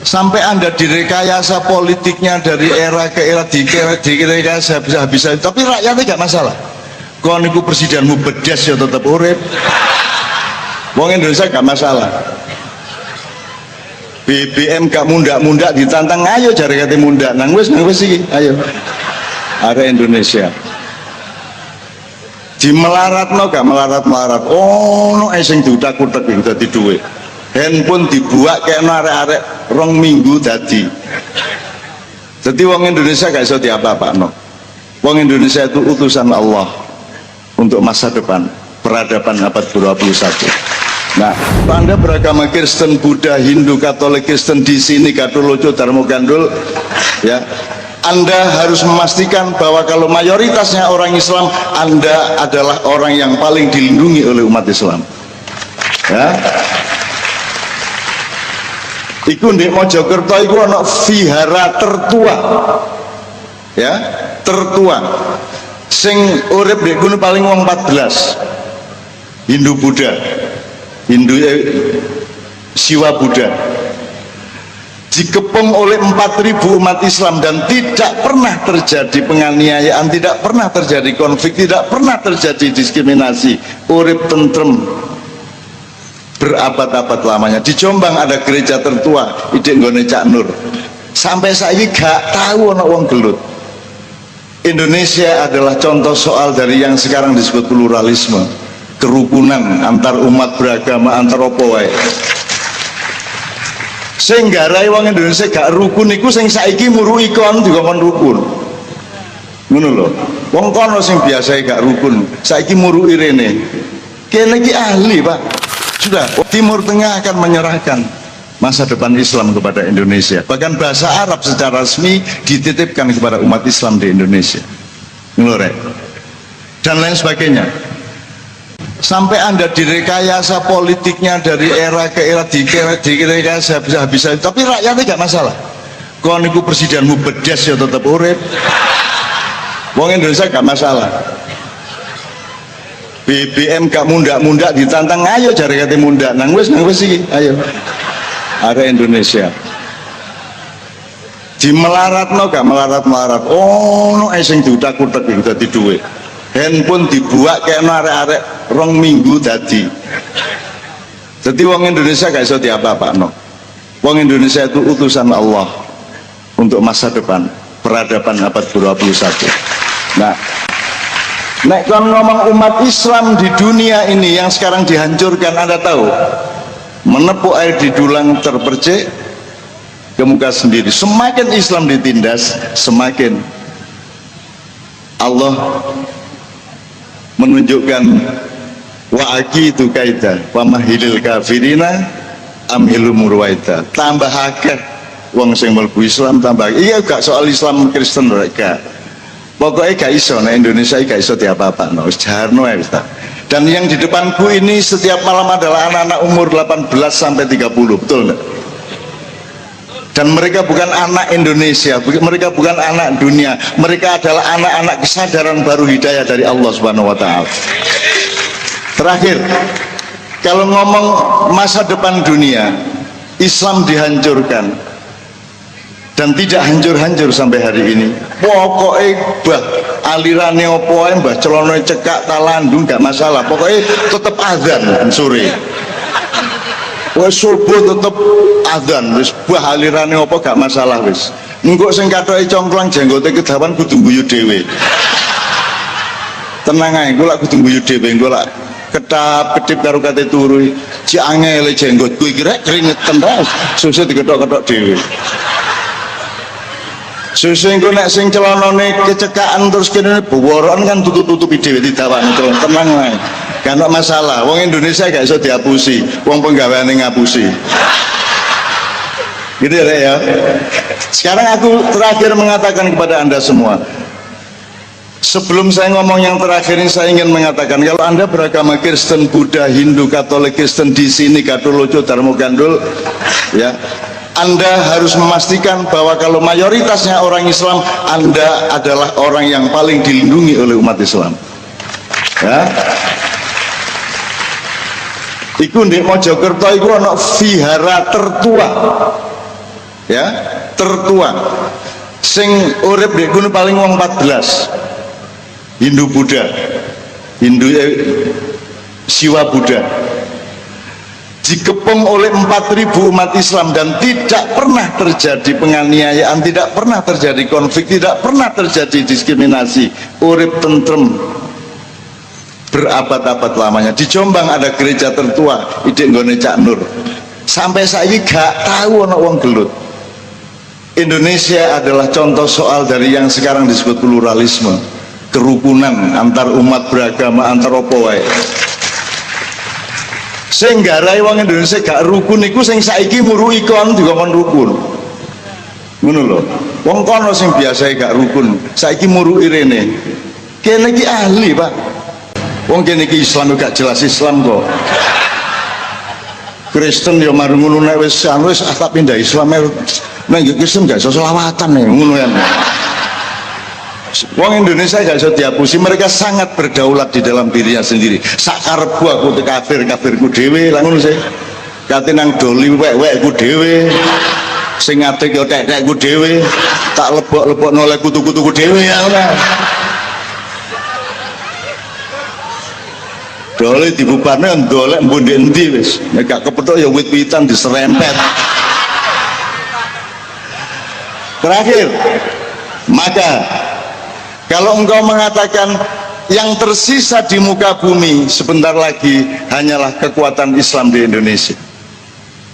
sampai Anda direkayasa politiknya dari era ke era, direkayasa bisa-bisa, tapi rakyatnya gak masalah. Kau niku presidenmu bedas ya tetap urip, wong Indonesia gak masalah. BBM gak mundak-mundak ditantang, ayo jare kate mundak nang wis iki, ayo ada Indonesia di melaratno gak melarat-melarat, oh no sing diutak-utak iki dadi dhuwit, handphone dibuat kayak arek-arek 2 minggu dadi. Jadi wong Indonesia gak iso diapa-apakno. Wong Indonesia itu utusan Allah untuk masa depan peradaban abad 21. Nah, Anda beragama Kristen, Buddha, Hindu, Katolik, Kristen di sini Gatoloco, Darmo Gandul, ya, Anda harus memastikan bahwa kalau mayoritasnya orang Islam, Anda adalah orang yang paling dilindungi oleh umat Islam. Ya. Iku di Mojokerto iku ana vihara tertua. Ya, tertua. Sing urip di kono paling wong 14. Hindu Buddha. Siwa Buddha dikepung oleh 4.000 umat Islam dan tidak pernah terjadi penganiayaan, tidak pernah terjadi konflik, tidak pernah terjadi diskriminasi, urip tentrem berabad-abad lamanya. Di Jombang ada gereja tertua idek nggone Cak Nur, sampai saiki gak tahu ana wong gelut. Indonesia adalah contoh soal dari yang sekarang disebut pluralisme, kerukunan antar umat beragama, antar opo wae. Sing garai wong Indonesia gak rukun iku sing saiki murui kon dikon rukun. Ngono lho. Wong kono sing biasa gak rukun, saiki murui rene. Kene iki ahli, Pak. Sudah, Timur Tengah akan menyerahkan masa depan Islam kepada Indonesia. Bahkan bahasa Arab secara resmi dititipkan kepada umat Islam di Indonesia. Ngono rek. Dan lain sebagainya. Sampai Anda direkayasa politiknya dari era ke era, direkayasa bisa-bisa, tapi rakyatnya gak masalah. Kau niku presidenmu bedas ya tetap urip, wong Indonesia gak masalah. BBM gak mundak-mundak ditantang, ayo jare kate mundak nang wis iki, ayo ada Indonesia. Di melaratno gak melarat-melarat, oh no sing diutak-utak iki dadi dhuwit, handphone dibuat kayak arek-arek 2 minggu dadi. Jadi wong Indonesia gak iso diapa-apakno. Wong Indonesia itu utusan Allah untuk masa depan peradaban abad 21. Nah, nek kon ngomong umat Islam di dunia ini yang sekarang dihancurkan, Anda tahu, menepuk air di dulang terpercik ke muka sendiri. Semakin Islam ditindas, semakin Allah menunjukkan wa'aki itu kaita wa mahilil kafirina amhilu murwaita, tambah akeh wong sing mlebu Islam, tambah iya gak soal Islam Kristen mereka pokoknya gak iso, nah Indonesia gak iso diapa-apa, no jarno ya kita. Dan yang di depanku ini setiap malam adalah anak-anak umur 18 sampai 30, betul enggak? Dan mereka bukan anak Indonesia, mereka bukan anak dunia, mereka adalah anak-anak kesadaran baru hidayah dari Allah Subhanahu wa Ta'ala. Terakhir, kalau ngomong masa depan dunia, Islam dihancurkan dan tidak hancur-hancur sampai hari ini. Pokoknya bah alirannya opo ae, mbah celono cekak talandung gak masalah, pokoknya tetap azan sore. Wes subuh tetep adzan, wis bah alirane apa gak masalah wis. Engko sing kathoke congklang jenggote kedawan kudu guyu dhewe. Tenang ae, engko lak kudu guyu dhewe, engko lak ketap-ketip karo kate turu. Ci angele jenggotku iki rek keringetan ta, susu diketok-ketok dhewe. Susu engko nek sing celanane kecekaan terus kene boworon kan tutup-tutupi dhewe didawani, tenang ae. Gak ada masalah, wong Indonesia gak iso dihapusi, wong penggaweane ngapusi. Gitu ya. Sekarang aku terakhir mengatakan kepada Anda semua, sebelum saya ngomong yang terakhir ini, saya ingin mengatakan kalau Anda beragama Kristen, Buddha, Hindu, Katolik, Kristen di sini Gatoloco, Darmo Gandul, ya, Anda harus memastikan bahwa kalau mayoritasnya orang Islam, Anda adalah orang yang paling dilindungi oleh umat Islam. Ya. Iku di Mojokerto iku ana vihara tertua. ya, tertua sing urip di kono paling wong 14 Hindu Buddha, Siwa Buddha, dikepung oleh 4.000 umat Islam dan tidak pernah terjadi penganiayaan, tidak pernah terjadi konflik, tidak pernah terjadi diskriminasi, urip tentrem berabad-abad lamanya. Di Jombang ada gereja tertua Idek Nggone Cak Nur, sampai saiki gak tahu ana wong gelut. Indonesia adalah contoh soal dari yang sekarang disebut pluralisme, kerukunan antar umat beragama, antar apa wae. Sing garai wong Indonesia gak rukun iku sing saiki muruki kon dikon rukun. Ngono lho. Wong kono sing biasa gak rukun, saiki muruki rene. Kene iki ahli, Pak. Wong kene iki Islam gak jelas Islam kok. Kristen ya mari ngono nek wis tak pindah Islam nek Kristen gak iso selawatan nih ngono ya. Wong Indonesia gak bisa dihapusi, mereka sangat berdaulat di dalam dirinya sendiri. Sakarepku aku kafirku dhewe lah ngono sih. Kate nang doli wek-wekku dhewe. Sing ngatek yo tek-tekku dhewe. Tak lebok-lebok noleh kutu-kutuku dhewe ya ora. Doli dibubarne ndolek mbok endi wis. Nek gak kepethuk ya wit-witan diserempet. Terakhir, maka kalau engkau mengatakan yang tersisa di muka bumi sebentar lagi hanyalah kekuatan Islam di Indonesia,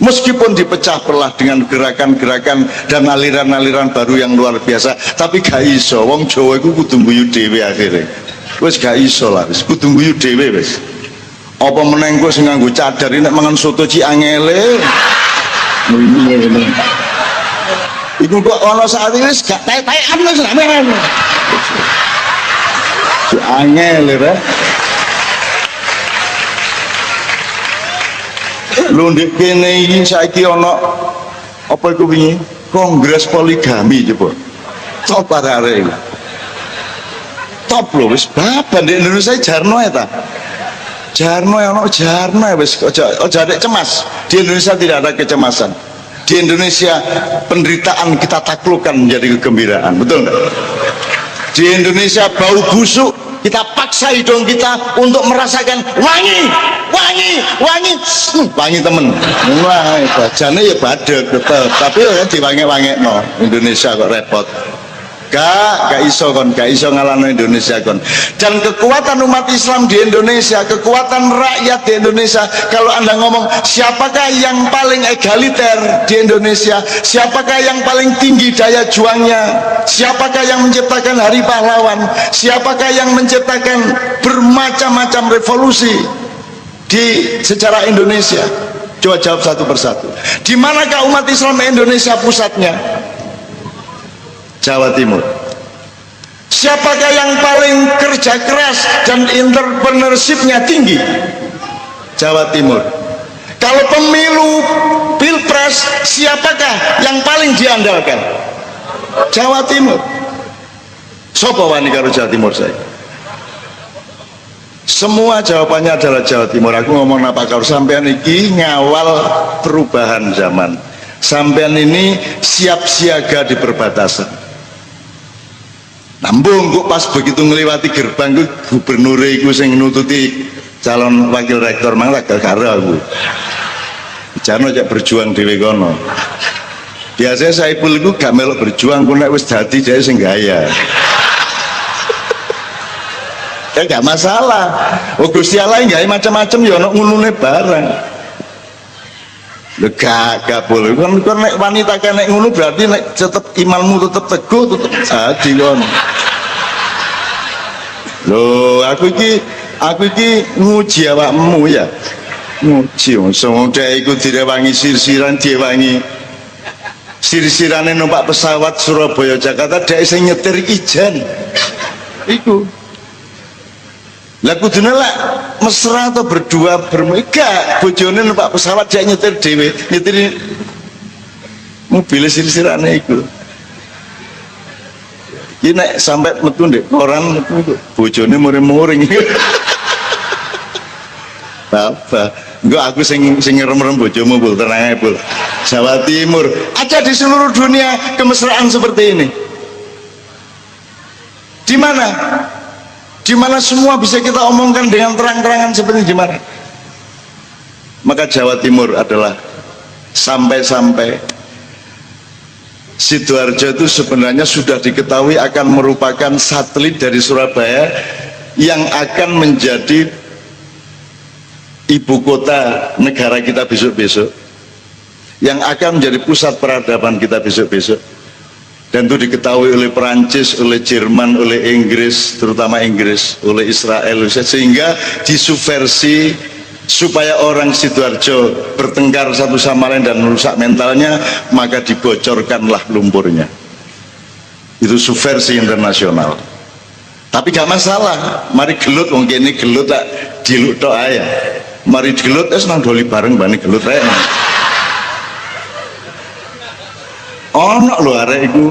meskipun dipecah belah dengan gerakan-gerakan dan aliran-aliran baru yang luar biasa, tapi gak iso. Wong Jawa iku kudu guyu dhewe akhirnya. Wis gak iso lah, wis kudu guyu dhewe wis. Apa meneng kok sing nganggo cadar nek mangan soto ci angele. Iku kok ana saat ini wis gak taek-taekan wis ramean. Angel ya. Lho ndek kene iki saiki ana apa iku wingi? Kongres poligami coba. Top arek. Top lho wis baban di Indonesia jarno ya ta. Jarno ya ono jarno ya wis aja nek cemas. Di Indonesia tidak ada kecemasan. Di Indonesia penderitaan kita taklukkan menjadi kegembiraan, betul nggak? Di Indonesia bau busuk kita paksa hidung kita untuk merasakan wangi, wangi temen. Wah, bajane ya badhe tetep, tapi ya diwangi-wangi no. Indonesia kok repot. Gak iso kon, gak iso ngalahno Indonesia kon. Dan kekuatan umat Islam di Indonesia, kekuatan rakyat di Indonesia, kalau Anda ngomong siapakah yang paling egaliter di Indonesia, siapakah yang paling tinggi daya juangnya, siapakah yang menciptakan Hari Pahlawan, siapakah yang menciptakan bermacam-macam revolusi di sejarah Indonesia, coba jawab satu persatu. Di manakah umat Islam Indonesia pusatnya? Jawa Timur. Siapakah yang paling kerja keras dan entrepreneurship-nya tinggi? Jawa Timur. Kalau pemilu pilpres, siapakah yang paling diandalkan? Jawa Timur. Sopo wani karo Jawa Timur saya? Semua jawabannya adalah Jawa Timur. Aku ngomong apa karo sampean iki ngawal perubahan zaman. Sampean ini siap siaga di perbatasan. Nambung kok pas begitu ngelewati gerbang ku gubernur iku sing nututi calon wakil rektor mang tak karo aku. Jarno jak berjuang dhewe kono. Biasanya Saipul iku gak melok berjuang ku nek wis dadi dhewe sing gaya. Ya gak masalah. Oh Gusti Allah gawe macam-macam ya ono ngunune barang. Lho gak boleh kan nek wanita kan nek ngono berarti nek tetep imanmu tetep teguh tetep adi kon. Lho aku iki nguji awakmu ya. Nguji wong dhek iku direwangi sir-siran direwangi. Sir-sirane numpak pesawat Surabaya Jakarta dhek sing nyetir ijen. Iku. Lah kudune lek mesra atau berdua bermega bojone numpak pesawat dia nyetir dhewe, nyetir mobil sir-sirane iku. Iki nek sampai metu ndek koran bojone muring-muring. Bapak Enggak, aku sing ngerem-rem bojomu Bul, tenang aja Bul. Jawa Timur ada di seluruh dunia kemesraan seperti ini. Di mana? Di mana semua bisa kita omongkan dengan terang-terangan seperti di mana? Maka Jawa Timur adalah sampai-sampai Sidoarjo itu sebenarnya sudah diketahui akan merupakan satelit dari Surabaya yang akan menjadi ibu kota negara kita besok-besok, yang akan menjadi pusat peradaban kita besok-besok. Dan itu diketahui oleh Perancis, oleh Jerman, oleh Inggris, terutama Inggris, oleh Israel, sehingga disubversi supaya orang Sidoarjo bertengkar satu sama lain dan merusak mentalnya, maka dibocorkanlah lumpurnya. Itu subversi internasional. Tapi gak masalah, mari gelut, mungkin ini gelut tak diluk tok aja. Mari gelut nang doli bareng bani gelut rek. Ono lho arek iku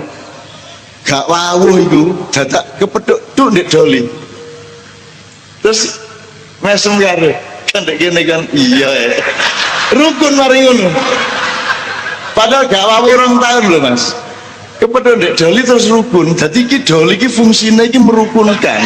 gak wawuh iku dadak kepethuk tuk ndek doli. Terus mesem karo kan dek kene kan iya rukun mari ngono. Padahal gak wawuh 2 tahun lho Mas. Kepethuk ndek doli terus rukun. Dadi iki doli iki fungsine iki merukunkan.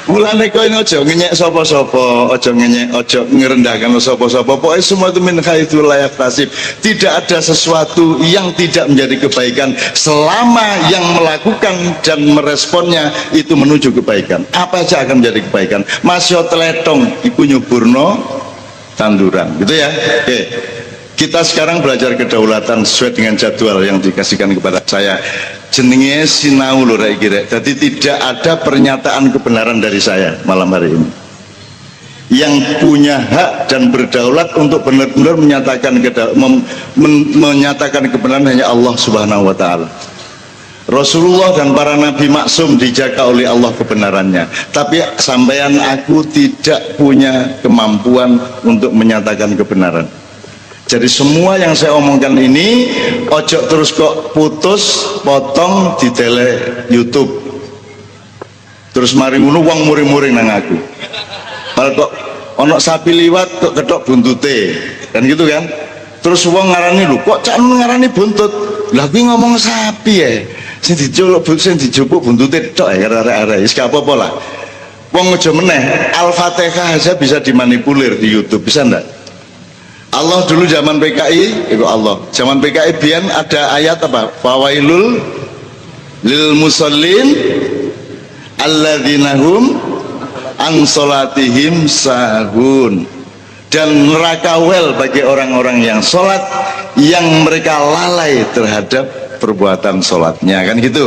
Mulane kowe aja ngenyek sapa-sapa, aja ngenyek, aja ngerendahkan sapa-sapa. Pokoknya semua itu min haitsu la yahtasib. Tidak ada sesuatu yang tidak menjadi kebaikan selama yang melakukan dan meresponnya itu menuju kebaikan. Apa aja akan menjadi kebaikan. Masya teletong iku nyuburno tanduran, gitu ya. Oke. Kita sekarang belajar kedaulatan sesuai dengan jadwal yang dikasihkan kepada saya. Jenenge sinau lho rek iki rek. Jadi tidak ada pernyataan kebenaran dari saya malam hari ini. Yang punya hak dan berdaulat untuk benar-benar menyatakan menyatakan kebenaran hanya Allah Subhanahu wa taala. Rasulullah dan para nabi maksum dijaga oleh Allah kebenarannya. Tapi sampean aku tidak punya kemampuan untuk menyatakan kebenaran. Jadi semua yang saya omongkan ini ojo terus kok putus potong di tele YouTube. Terus mari ngono wong muring-muring nang aku. Padahal kok ono sapi liwat kok ketok buntute. Kan gitu kan? Terus wong ngarani lho, kok cak ngarani buntut. Lah kuwi ngomong sapi ya. Sing dijupuk buntute tok ya arek-arek. Wis gak apa-apa lah. Wong aja meneh, Al-Fatihah aja bisa dimanipulir di YouTube, bisa ndak? Allah dulu zaman PKI, itu Allah. Zaman PKI biyen ada ayat apa? Fawailul lil musallin alladzina hum an salatihim sahun. Dan neraka wel bagi orang-orang yang sholat yang mereka lalai terhadap perbuatan sholatnya, kan gitu.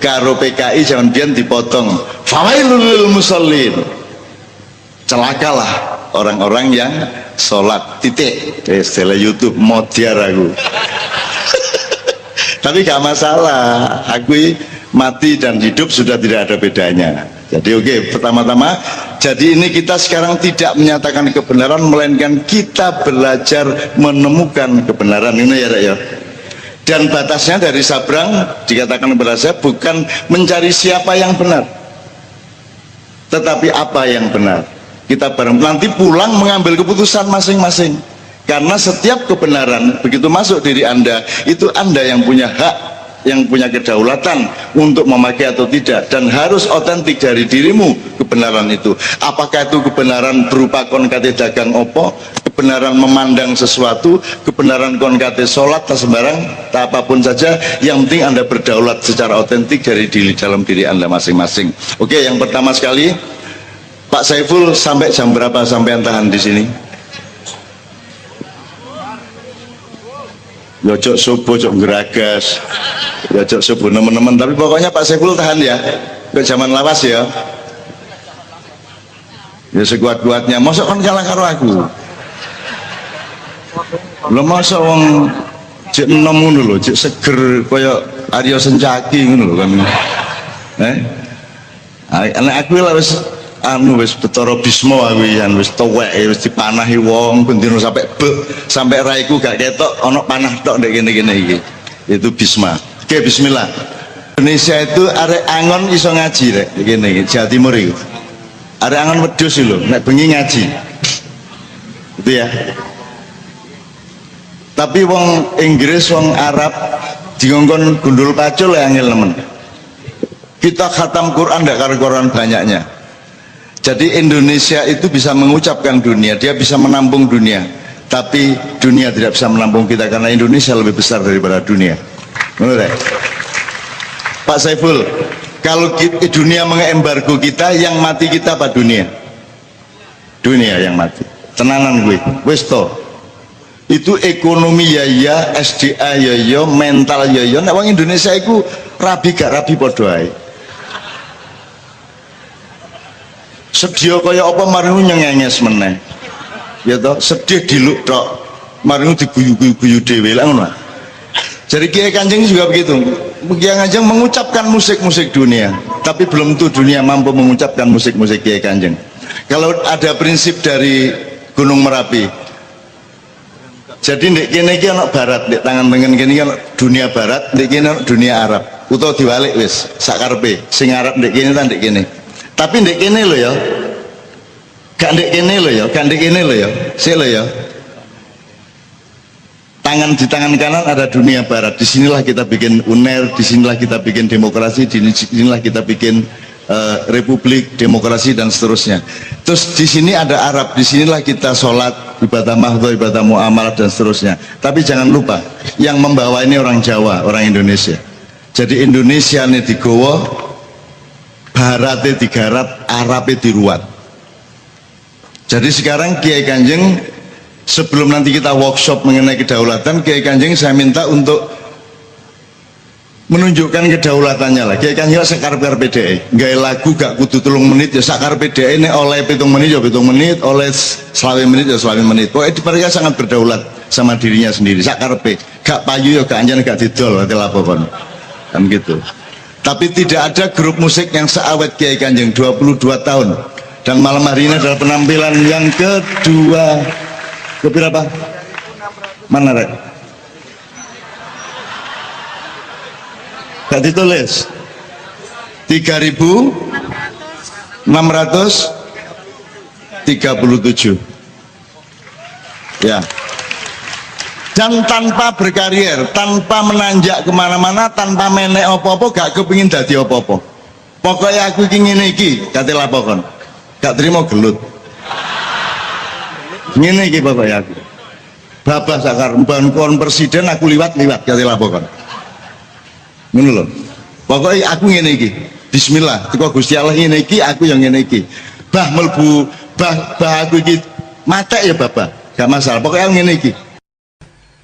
Karo PKI zaman biyen dipotong fawailul lil musallin. Celakalah orang-orang yang sholat, titik. Setelah YouTube modiar aku. Tapi gak masalah, aku mati dan hidup sudah tidak ada bedanya. Jadi oke, pertama-tama jadi ini kita sekarang tidak menyatakan kebenaran, melainkan kita belajar menemukan kebenaran. Ini ya Rek ya. Dan batasnya dari Sabrang dikatakan kepada saya bukan mencari siapa yang benar, tetapi apa yang benar. Kita bareng nanti pulang mengambil keputusan masing-masing, karena setiap kebenaran begitu masuk diri Anda, itu Anda yang punya hak, yang punya kedaulatan untuk memakai atau tidak, dan harus otentik dari dirimu kebenaran itu. Apakah itu kebenaran berupa konkate dagang opo, kebenaran memandang sesuatu, kebenaran konkate sholat, tak sembarang, tak apapun saja, yang penting Anda berdaulat secara otentik dari diri dalam diri Anda masing-masing. Oke, yang pertama sekali, Pak Saiful sampai jam berapa sampai tahan di sini? Yojok subuh, jok geragas, yojok subuh teman-teman. Tapi pokoknya Pak Saiful tahan ya, ke zaman lawas ya. Ya sekuat-kuatnya. Masa kan kalah karo aku? Lo masa wong cek enom ngono lho, cek seger kaya Arya Sencaki ngono lho kan. Anak aku lah wis anu wis betara Bisma aku yan wis tuwek wis dipanahi wong bendino sampai sampai raiku gak ketok ana panah tok ndek kene-kene iki. Itu Bisma. Oke, bismillah. Indonesia itu arek angon iso ngaji rek kene iki Jawa Timur iki. Ada angan wedhus lho, nek bengi ngaji. Itu ya. Tapi wong Inggris, wong Arab dingongkon gundul pacul ya angel nemen. Kita khatam Quran ndak karo-karoan banyaknya. Jadi Indonesia itu bisa mengucapkan dunia, dia bisa menampung dunia. Tapi dunia tidak bisa menampung kita karena Indonesia lebih besar daripada dunia. Menurut saya. Pak Saiful, kalau dunia mengembargo kita, yang mati kita apa dunia? Dunia yang mati. Tenanan gue, wis to. Itu ekonomi ya, SDA ya, mental ya. Nek wong Indonesia itu rabi gak rabi padha ae. Sedih kaya apa maringu nyengenges meneh. Ya toh, sedih diluk tok. Maringu diguyu-guyu dhewe lah ngono. Jadi Kiai Kanjeng juga begitu. Kiai Kanjeng mengucapkan musik-musik dunia, tapi belum tentu dunia mampu mengucapkan musik-musik Kiai Kanjeng. Kalau ada prinsip dari Gunung Merapi, jadi ndek kene iki ana barat, ndek tangan tengen kene iki ana dunia barat, ndek kene ana dunia Arab. Utawa diwalik wis, sakarepe. Sing Arab ndek kene ta ndek kene. Tapi ndek kene lho ya. Gak ndek kene lho ya, gak ndek kene lho ya. Sik lho ya. Tangan di tangan kanan ada dunia barat. Disinilah kita bikin UNER, disinilah kita bikin demokrasi, disinilah kita bikin republik, demokrasi dan seterusnya. Terus di sini ada Arab, disinilah kita sholat, ibadah mahdhah, ibadah muamalah dan seterusnya. Tapi jangan lupa, yang membawa ini orang Jawa, orang Indonesia. Jadi Indonesia ini digowo, Baratnya digarap, Arabnya diruat. Jadi sekarang Kiai Kanjeng, sebelum nanti kita workshop mengenai kedaulatan, Kiai Kanjeng saya minta untuk menunjukkan kedaulatannya lah. Kiai Kanjeng sakar-sakar PDE, gaya lagu gak kudu 3 menit ya sakar PDE ini oleh 7 menit ya 7 menit, oleh 20 menit ya 20 menit. Pokoknya mereka sangat berdaulat sama dirinya sendiri. Sakar P, gak payu ya gak anjan gak didol, nanti lapor kan gitu. Tapi tidak ada grup musik yang seawet Kiai Kanjeng 22 tahun. Dan malam hari ini adalah penampilan yang kedua. Keberapa? Mana Rek? Gak ditulis 3.637 ya. Dan tanpa berkarier, tanpa menanjak kemana-mana, tanpa menek apa-apa, gak kepingin dadi apa-apa. Pokoknya aku ingin iki, kata lapokan, gak terima gelut. Ini iki pokoknya aku. Bapak sakar, kon presiden aku liwat, kata lapokan. Ngono lho. Pokoknya aku ngene iki. Bismillah, teko Gusti Allah ngene iki, aku yang ngene iki. Bah melbu, bah aku iki matek ya Bapak. Gak masalah, pokoknya aku ngene iki.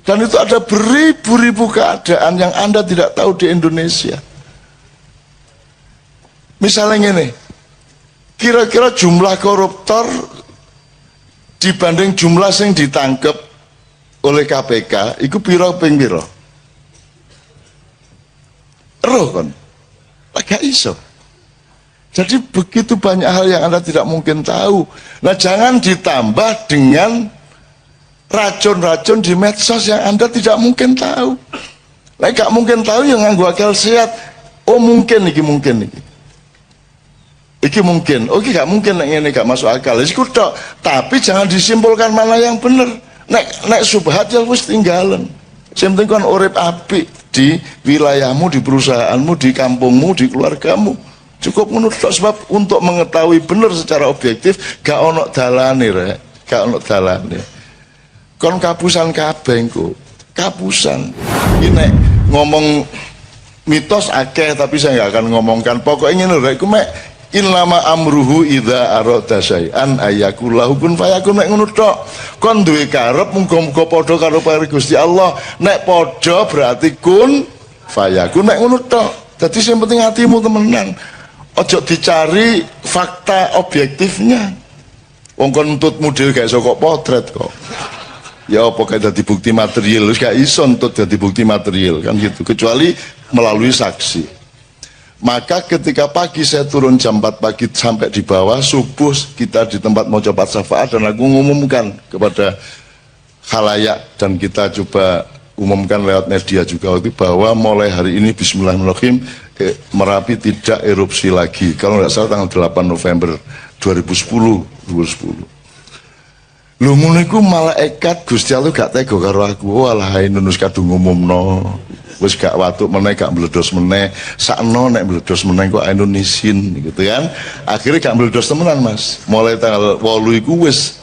Dan itu ada beribu-ribu keadaan yang Anda tidak tahu di Indonesia. Misalnya ngene. Kira-kira jumlah koruptor dibanding jumlah yang ditangkap oleh KPK, itu piro ping piro? Roh kan, agak iso. Jadi begitu banyak hal yang Anda tidak mungkin tahu. Nah jangan ditambah dengan racun-racun di medsos yang Anda tidak mungkin tahu. Nah gak mungkin tahu yang nganggo akal sehat. Oh mungkin iki mungkin iki. Iki mungkin. Oke gak mungkin nek ngene gak masuk akal. Wis kutok. Tapi jangan disimpulkan mana yang benar. Nek subhat ya wis tinggalan. Sing penting kon urip apik di wilayahmu, di perusahaanmu, di kampungmu, di keluargamu. Cukup menurut sebab untuk mengetahui benar secara objektif gak ono dalane rek, gak ono dalane. Kon kapusan kabeh engko. Kapusan. Ini ngomong mitos akeh tapi saya nggak akan ngomongkan. Pokoknya ngene rek, iku mek innama amruhu idza arada syai'an ayakullahu kun fayakun. Nek ngono tok. Kon duwe karep muga-muga padha karo pare Gusti Allah. Nek padha berarti kun fayakun. Nek ngono tok. Dadi sing penting hatimu temenan. Ojo dicari fakta objektifnya. Wong kon nuntut model gak iso kok potret kok. Ya apa kayak dadi bukti material, gak iso untuk dadi bukti material kan gitu, kecuali melalui saksi. Maka ketika pagi saya turun jam 4 pagi sampai di bawah, subuh kita di tempat mau coba syafaat dan aku mengumumkan kepada khalayak dan kita coba umumkan lewat media juga waktu bahwa mulai hari ini Bismillahirrahmanirrahim Merapi tidak erupsi lagi. Kalau nggak salah tanggal 8 November 2010. Lho ngono iku malaikat Gusti Allah gak tega karo aku. Walah nunus kadung ngumumno. Wis gak watuk meneh, gak meledos meneh. Sakno nek meledos meneh kok ainun isin gitu kan. Akhirnya gak meledos temenan, Mas. Mulai tanggal 8 iku wis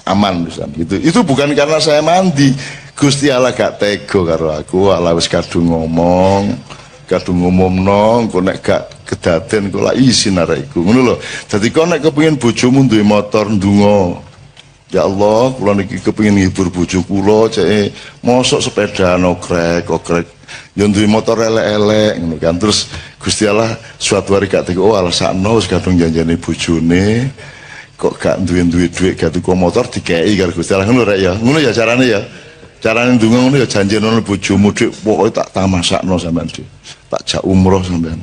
aman bisa gitu. Itu bukan karena saya mandi. Gusti Allah gak tega karo aku. Walah wis kadung ngomong, kadung ngumumno, kok nek gak kedaden kok lak isin arek iku. Ngono lho. Dadi kok nek kepengin bojomu duwe motor ndonga, ya Allah, kula niki kepengin ngibur bojo kula, cek mosok sepeda okrek, yo duwe motor elek-elek ngono kan. Terus Gusti Allah suatu hari gak tega, oh alasakno wis kadung janjane bojone, kok gak duwe duit gak tuku motor dikei karo Gusti Allah ngono rek ya. Ngono ya carane ya. Carane ndonga ngono ya janjene bojomu dik pokoke tak tamasakno sampean dik. Tak jak umroh sampean.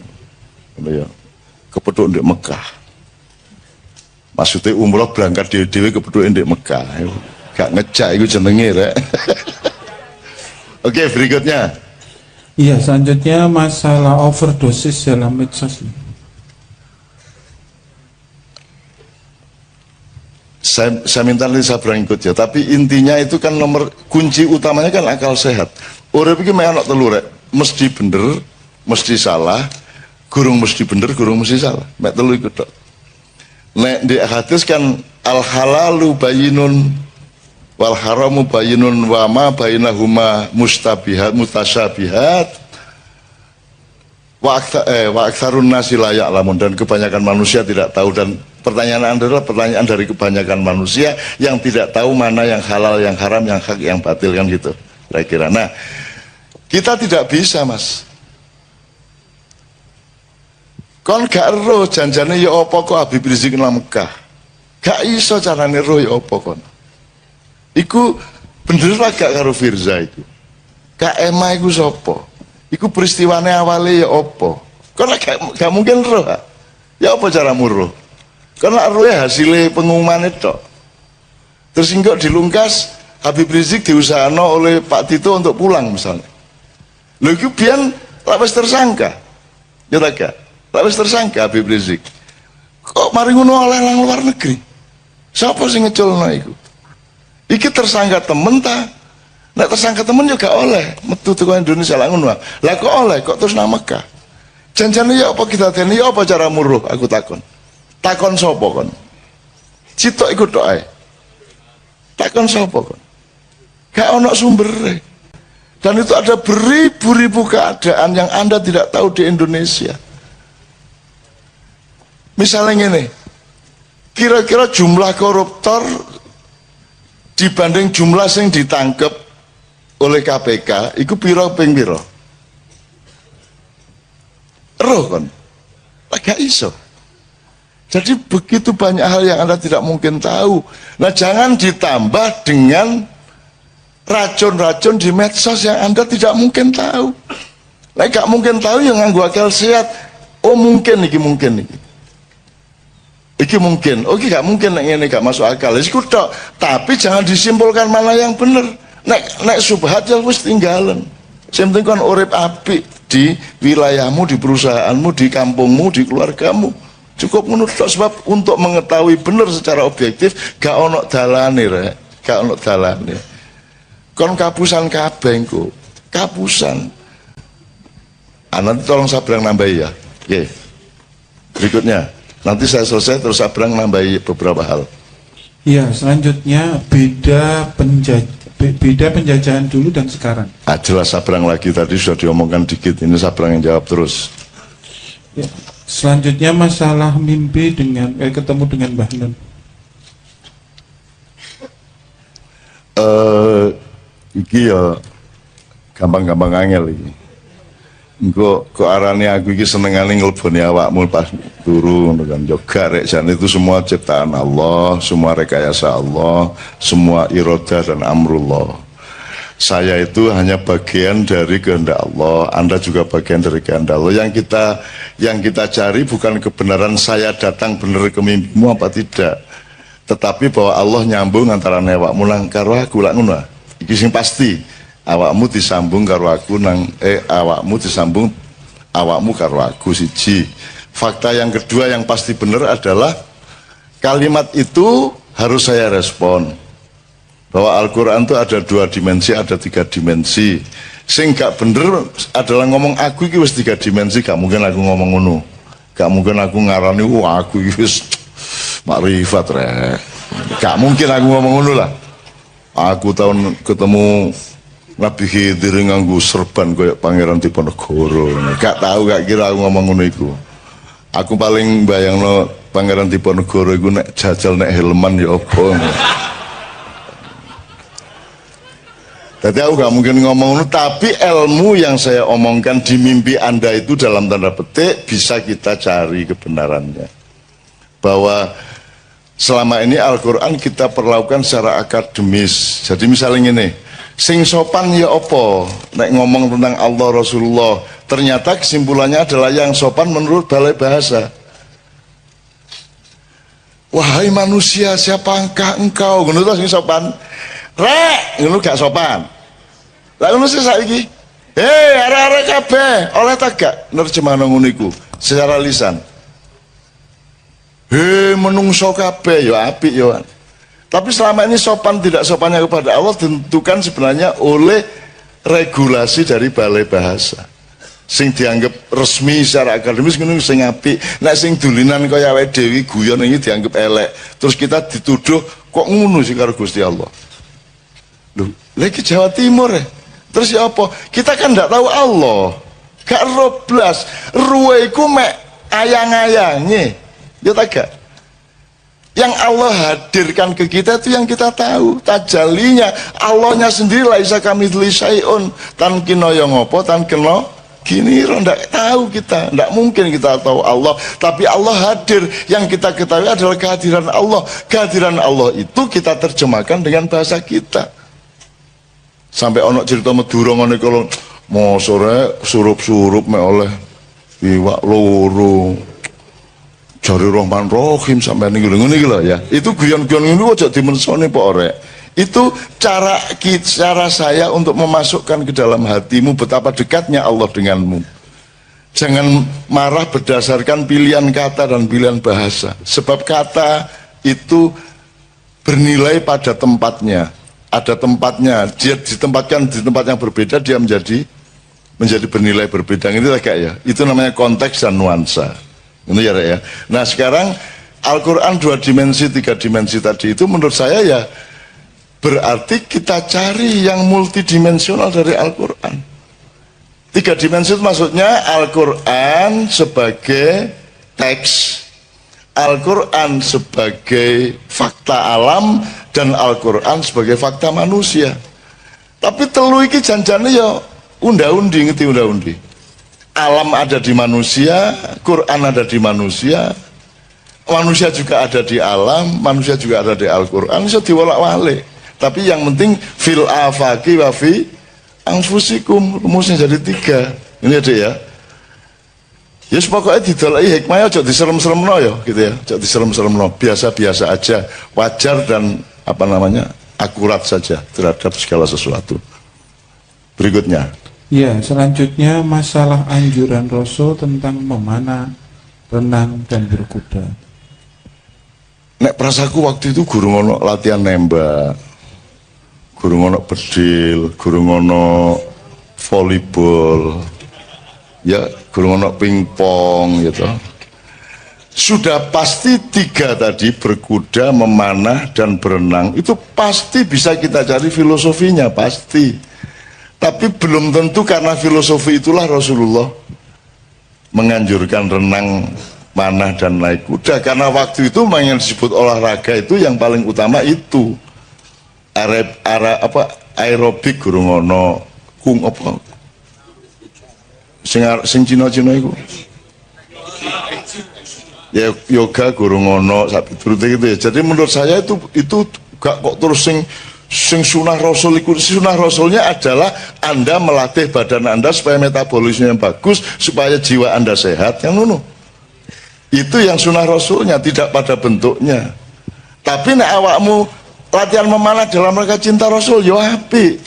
Ngono ya. Kepethuk ndek Mekah. Maksudnya umroh berangkat dewe kebetulan di Mekah, gak ngejak itu jenenge rek. Oke, berikutnya. Iya, selanjutnya masalah overdosis dalam medsos. Saya minta nanti saya berangkut ya, tapi intinya itu kan nomor kunci utamanya kan akal sehat. Urip iki mek ana telu rek, mesti bener, mesti salah, gurung mesti bener, gurung mesti salah. Mek telu iku tok. Nek di hadis kan al halalu bayinun wal haramu bayinun wa ma bainahuma mustabihat mutasyabihat wa aktsarun nasi la ya'lamun, dan kebanyakan manusia tidak tahu. Dan pertanyaan Anda adalah pertanyaan dari kebanyakan manusia yang tidak tahu mana yang halal, yang haram, yang hak, yang batil kan gitu kira-kira. Nah, kita tidak bisa, Mas. Kon gak roh janjane ya apa kok Habib Rizik nang Mekah. Gak iso carane roh ya apa kon. Iku bener lah gak karo Firza iku. Kak Ema iku sapa? Iku peristiwane awale ya apa? Kon gak mungkin roh. Ya apa caramu roh? Karena roh ya hasilnya pengumuman itu. Terus kok dilungkas Habib Rizik diusahano oleh Pak Tito untuk pulang misalnya. Lho iku biyen lak wis tersangka. Ya ta gak? Lawis tersangka Habib Rizik. Kok mari ngono oleh nang luar negeri? Siapa sing ngeculno iku? Iki tersangka temen ta? Nek tersangka temen juga oleh metu teko Indonesia lah ngono. Lah kok oleh kok terus nang Mekah? Janjane ya apa kita teni ya apa cara muruh aku takon. Takon sapa kon? Citok iku tok ae. Takon sapa kon? Gak ono sumbere. Dan itu ada beribu-ribu keadaan yang Anda tidak tahu di Indonesia. Misalnya ini, kira-kira jumlah koruptor dibanding jumlah yang ditangkap oleh KPK, itu piro ping piro? Roh kan? Gak iso. Jadi begitu banyak hal yang Anda tidak mungkin tahu. Nah, jangan ditambah dengan racun-racun di medsos yang Anda tidak mungkin tahu. Nah, gak mungkin tahu yang nganggo akal sehat. Oh mungkin iki, mungkin iki. Iki mungkin, oke gak mungkin nek ini gak masuk akal. Iku tok, tapi jangan disimpulkan mana yang bener. Nek subhat ya wis tinggalan. Sing penting kon urip apik di wilayahmu, di perusahaanmu, di kampungmu, di keluargamu. Cukup ngono tok, sebab untuk mengetahui bener secara objektif gak ono dalane rek, gak ono dalane. Kon kapusan kabeh engko. Kapusan. Nanti tolong Sabrang nambahi ya. Oke. Berikutnya. Nanti saya selesai terus Sabrang nambahi beberapa hal. Iya, selanjutnya beda penjajahan dulu dan sekarang. Jelas Sabrang lagi tadi sudah diomongkan dikit, ini Sabrang yang jawab terus. Ya. Selanjutnya masalah mimpi dengan ketemu dengan Mbah Nun. Iki ya gampang-gampang angel iki. Engko kok arane aku iki senengane ngleboni awakmu pas turu kan juga rek jan itu semua ciptaan Allah, semua rekayasa Allah, semua iroda dan amrullah. Saya itu hanya bagian dari kehendak Allah, Anda juga bagian dari kehendak Allah. Yang kita cari bukan kebenaran saya datang bener ke mimpimu apa tidak, tetapi bahwa Allah nyambung antara awakmu nang karo aku lak ngono. Iki sing pasti. Awakmu disambung karo aku nang awakmu disambung awakmu karo aku siji. Fakta yang kedua yang pasti benar adalah kalimat itu harus saya respon. Bahwa Al-Quran itu ada 2 dimensi, ada 3 dimensi. Sing gak bener adalah ngomong aku iki wis 3 dimensi, gak mungkin aku ngomong ngono. Gak mungkin aku ngarani aku iki wis makrifat rek. Gak mungkin aku ngomong ngono lah. Aku tahun ketemu Nabi Khidir nganggo serban kayak Pangeran Diponegoro. Gak tahu, gak kira aku ngomong ngono iku. Aku paling bayangno Pangeran Diponegoro iku nek jajal nek helman ya apa. Jadi aku gak mungkin ngomong, tapi ilmu yang saya omongkan di mimpi Anda itu dalam tanda petik bisa kita cari kebenarannya. Bahwa selama ini Al-Quran kita perlakukan secara akademis. Jadi misalnya ini, sing sopan ya opo, nek ngomong tentang Allah Rasulullah, ternyata kesimpulannya adalah yang sopan menurut balai bahasa. Wahai manusia, siapakah engkau? Ngono sing sopan. Rek, ngono gak sopan. Lah ngono sih saiki. Arek-arek kabeh, oleh ta gak nerjemahno ngono iku secara lisan. Menungso kabeh ya apik ya. Tapi selama ini sopan tidak sopannya kepada Allah ditentukan sebenarnya oleh regulasi dari balai bahasa. Sing dianggap resmi secara akademis ngono sing apik. Nek sing dulinan kaya awake dhewe guyon iki dianggap elek. Terus kita dituduh kok ngono sih karo Gusti Allah. Loh, lagi Jawa Timur ya. Terus ya apa? Kita kan tidak tahu Allah. Gak roblas. Ruweku mek ayang-ayangnya. Ya tak gak? Yang Allah hadirkan ke kita itu yang kita tahu. Tajalinya. Allahnya sendiri laisa kamitslihi syai'un. Tan kino yang apa? Tan keno gini. Tidak tahu kita. Tidak mungkin kita tahu Allah. Tapi Allah hadir. Yang kita ketahui adalah kehadiran Allah. Kehadiran Allah itu kita terjemahkan dengan bahasa kita. Sampai ono cerita Madura ngene kalau mau sore surup-surup mek oleh iwak loro jari Rahman Rahim sampai ning ngene iki lho ya. Itu guyon-guyon ngono aja dimensoni Pak Orek. Itu cara saya untuk memasukkan ke dalam hatimu betapa dekatnya Allah denganmu. Jangan marah berdasarkan pilihan kata dan pilihan bahasa. Sebab kata itu bernilai pada tempatnya. Ada tempatnya, dia ditempatkan di tempat yang berbeda, dia menjadi bernilai berbeda. Ini kayak ya, itu namanya konteks dan nuansa. Ini ya, ya. Nah sekarang Al-Quran 2 dimensi, 3 dimensi tadi itu menurut saya ya berarti kita cari yang multidimensional dari Al-Quran. 3 dimensi itu maksudnya Al-Quran sebagai teks, Al-Quran sebagai fakta alam, dan Al-Quran sebagai fakta manusia. Tapi telu iki janjane ya unda-undi, ngerti unda-undi. Alam ada di manusia, Quran ada di manusia, manusia juga ada di alam, manusia juga ada di Al-Quran, bisa diwolak-walik. Tapi yang penting fil afaqi wa fi anfusikum, rumusnya jadi 3. Ini ada ya. Ya pokoknya didolai hikmahnya aja diserem-seremno ya gitu ya. Aja diserem-seremno, biasa-biasa aja, wajar dan apa namanya? Akurat saja terhadap segala sesuatu. Berikutnya. Ya, selanjutnya masalah anjuran Rasul tentang memanah, renang dan berkuda. Nek prasaku waktu itu guru ngono latihan nembak, guru ngono bedil, guru ngono volleyball, ya guru ngono pingpong gitu. Sudah pasti 3 tadi, berkuda, memanah dan berenang, itu pasti bisa kita cari filosofinya, pasti. Tapi belum tentu karena filosofi itulah Rasulullah menganjurkan renang, manah dan naik kuda, karena waktu itu yang disebut olahraga itu yang paling utama itu aerobik guru ngono kung apa sing Cina-Cina itu ya yoga guru ngono sapi turut gitu ya. Jadi menurut saya itu gak kok terus sing sunah Rasul itu. Sunah Rasulnya adalah Anda melatih badan Anda supaya metabolisme yang bagus, supaya jiwa Anda sehat, yang ngono. Itu yang sunah Rasulnya, tidak pada bentuknya. Tapi nek awakmu latihan memanah dalam rangka cinta Rasul, yo apik.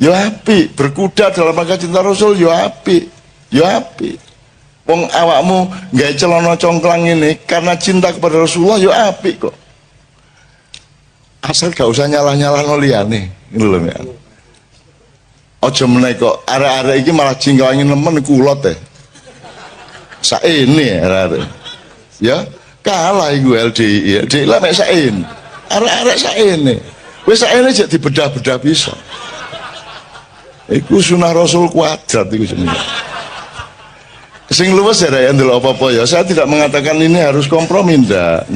Yo apik, berkuda dalam rangka cinta Rasul, yo apik. Yo apik. Wong awakmu gawe celana congklang ini karena cinta kepada Rasulullah yo apik kok. Asal gak usah nyalah-nyalahno liyane, ngono lho ya. Aja meneh kok arek-arek iki malah jingklangi nemen kulot teh. Saene arek-arek. Ya, kalah iku LDI. LDI lah mek saene. Arek-arek saene. Wis saene jek dibedah-bedah bisa. Iku sunah Rasul kuadrat iku jenenge. Sing luwes ya ndelok apa-apa ya. Saya tidak mengatakan ini harus kompromi, ndak.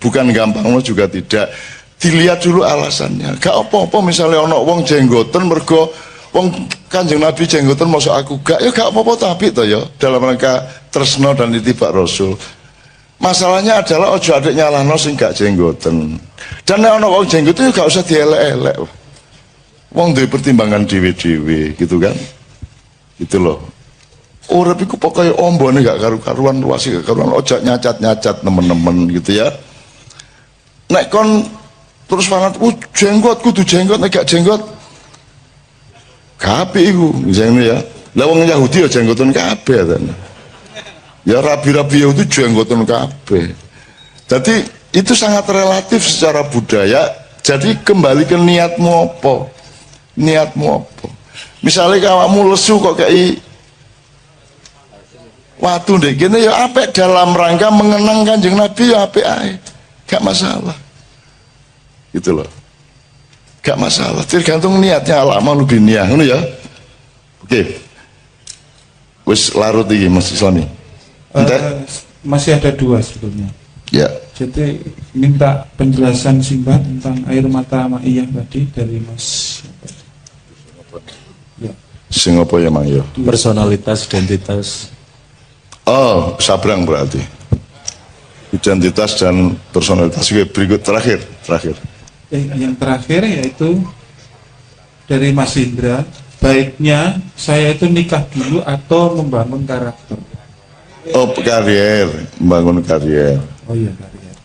Bukan gampang juga tidak. Dilihat dulu alasannya. Gak apa-apa misalnya ono wong jenggoten mergo wong Kanjeng Nabi jenggoten mosok aku gak ya gak apa-apa tapi to ya dalam rangka tresno dan itibak Rasul. Masalahnya adalah ojo adek nyalahno sing gak jenggoten. Dan nek ono wong jenggoten ya gak usah dielek-elek. Wong duwe pertimbangan dhewe-dhewe gitu kan. Gitu loh. Urip iku pokoke ombone gak karu-karuan, luas gak karuan, ojo nyacat-nyacat nemen-nemen gitu ya. Nek kon terus fanat jenggot kudu jenggot, nek gak jenggot kabeh iku jengene ya. Lah wong Yahudi ya jenggoten kabeh ta. Ya rabi-rabi itu jenggoten kabeh. Jadi itu sangat relatif secara budaya. Jadi kembali ke niatmu apa? Niatmu apa? Misalnya awakmu lesu kok kayak waktu deh gini ya apik dalam rangka mengenang Kanjeng Nabi ya apik ae. Gak masalah. Gitu loh. Gak masalah, tergantung niatnya. Al-amal binniyah ngono ya. Oke. Wis larut iki Mas Islami. Masih ada dua sebetulnya. Ya. Jadi minta penjelasan singkat tentang air mata ma'iyah tadi dari Mas. Ya. Sing apa ya Mang ya? Personalitas, identitas. Oh, sabrang berarti. Identitas dan personalitas. Oke, berikut terakhir. Yang terakhir yaitu dari Mas Indra, baiknya saya itu nikah dulu atau membangun karakter. Oh, karier, membangun karier. Oh iya, karier.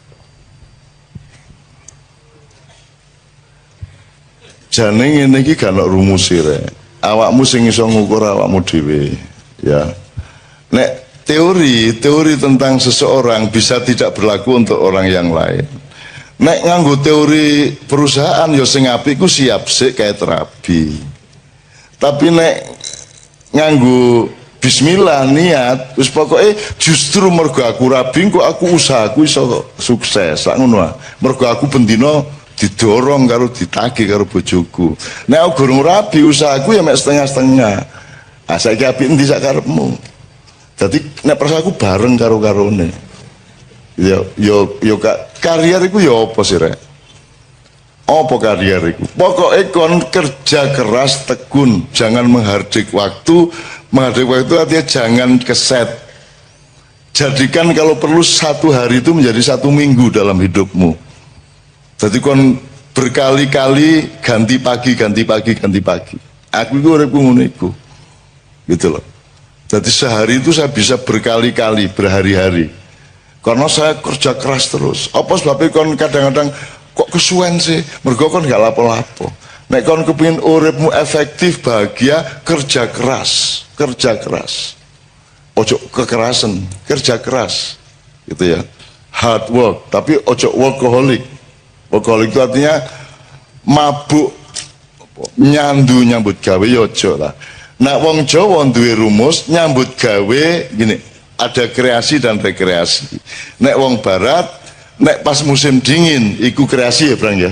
Jane ngene iki gak ono rumus rek. Awakmu sing iso ngukur awakmu dhewe, ya. Nek teori tentang seseorang bisa tidak berlaku untuk orang yang lain. Nek nganggo teori perusahaan ya sing apik ku siap sik kayak terapi. Tapi nek nganggo bismillah niat wis pokoke justru mergo aku rabi kok aku usahaku iso sukses sak ngono ah. Mergo aku bendina didorong karo ditagih karo bojoku. Nek aku gurung rabi usahaku ya mek setengah-setengah. Ah saiki apik endi sak karepmu. Dadi nek prasaku bareng karo karone. Yo karier iku ya apa sih rek? Apa karier iku? Pokoke kon kerja keras tekun, jangan menghardik waktu. Menghardik waktu artinya jangan keset. Jadikan kalau perlu satu hari itu menjadi satu minggu dalam hidupmu. Jadi kon berkali-kali ganti pagi. Aku itu uripku ngono iku. Gitu loh. Jadi sehari itu saya bisa berkali-kali, berhari-hari. Karena saya kerja keras terus. Apa sebabnya kon kadang-kadang kok kesuwen sih? Mergo kon gak lapo-lapo. Nek kon kepengin uripmu efektif, bahagia, kerja keras. Ojo kekerasan, kerja keras. Gitu ya. Hard work, tapi ojo workaholic. Workaholic itu artinya mabuk nyambut gawe ya ojo lah. Nah wong Jawa duwe rumus nyambut gawe gini. Ada kreasi dan rekreasi. Nek wong barat, nek pas musim dingin, iku kreasi ya Bang ya.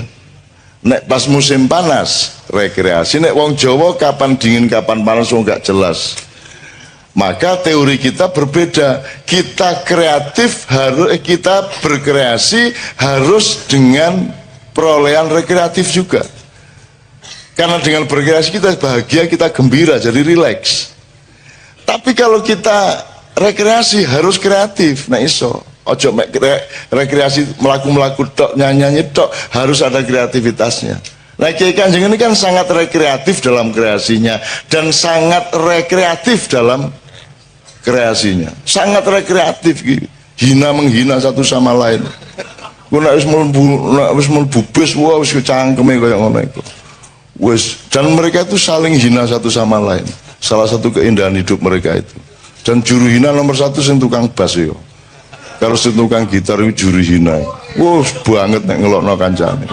Nek pas musim panas, rekreasi. Nek wong Jawa kapan dingin, kapan panas, wong gak jelas. Maka teori kita berbeda. Kita kreatif harus kita berkreasi harus dengan perolehan rekreatif juga. Karena dengan berkreasi kita bahagia, kita gembira, jadi rileks. Tapi kalau kita rekreasi harus kreatif, nah iso ojo rekreasi melaku tok nyanyi tok, harus ada kreativitasnya. Nah Kiai Kanjeng ini kan sangat rekreatif dalam kreasinya dan sangat rekreatif dalam kreasinya, sangat rekreatif gitu. Hina menghina satu sama lain. Gue nak wis mlebu bis wah wis kecangkeme kaya ngono iku. Wis dan mereka itu saling hina satu sama lain. Salah satu keindahan hidup mereka itu. Dan juru hina nomor satu sing tukang bass yo. Kalau sing tukang gitar itu juru hina. Wah, banget nek ngelokno kancane.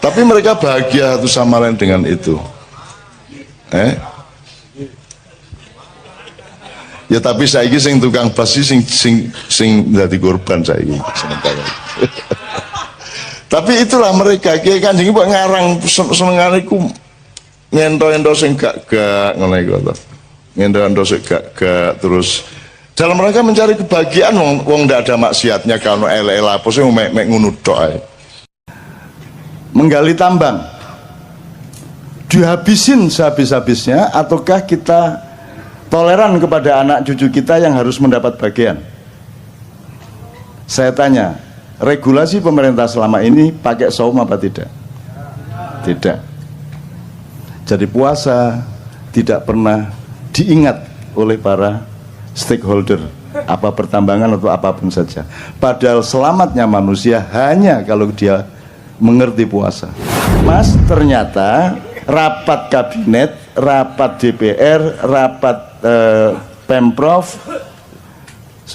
Tapi mereka bahagia satu sama lain dengan itu. Ya tapi saiki sing tukang bass sing dadi korban saiki sementara. Tapi itulah mereka Kiai Kanjeng kok ngarang senengane ku ngento-ento sing gak ngono iku to. Ngento-ento sing gak terus dalam rangka mencari kebahagiaan wong ndak ada maksiatnya kalau elek apa sih mek ngono tok ae. Menggali tambang dihabisin sehabis-habisnya ataukah kita toleran kepada anak cucu kita yang harus mendapat bagian? Saya tanya, regulasi pemerintah selama ini pakai saum apa tidak? Tidak. Jadi puasa tidak pernah diingat oleh para stakeholder, apa pertambangan atau apapun saja. Padahal selamatnya manusia hanya kalau dia mengerti puasa. Mas, ternyata rapat kabinet, rapat DPR, rapat Pemprov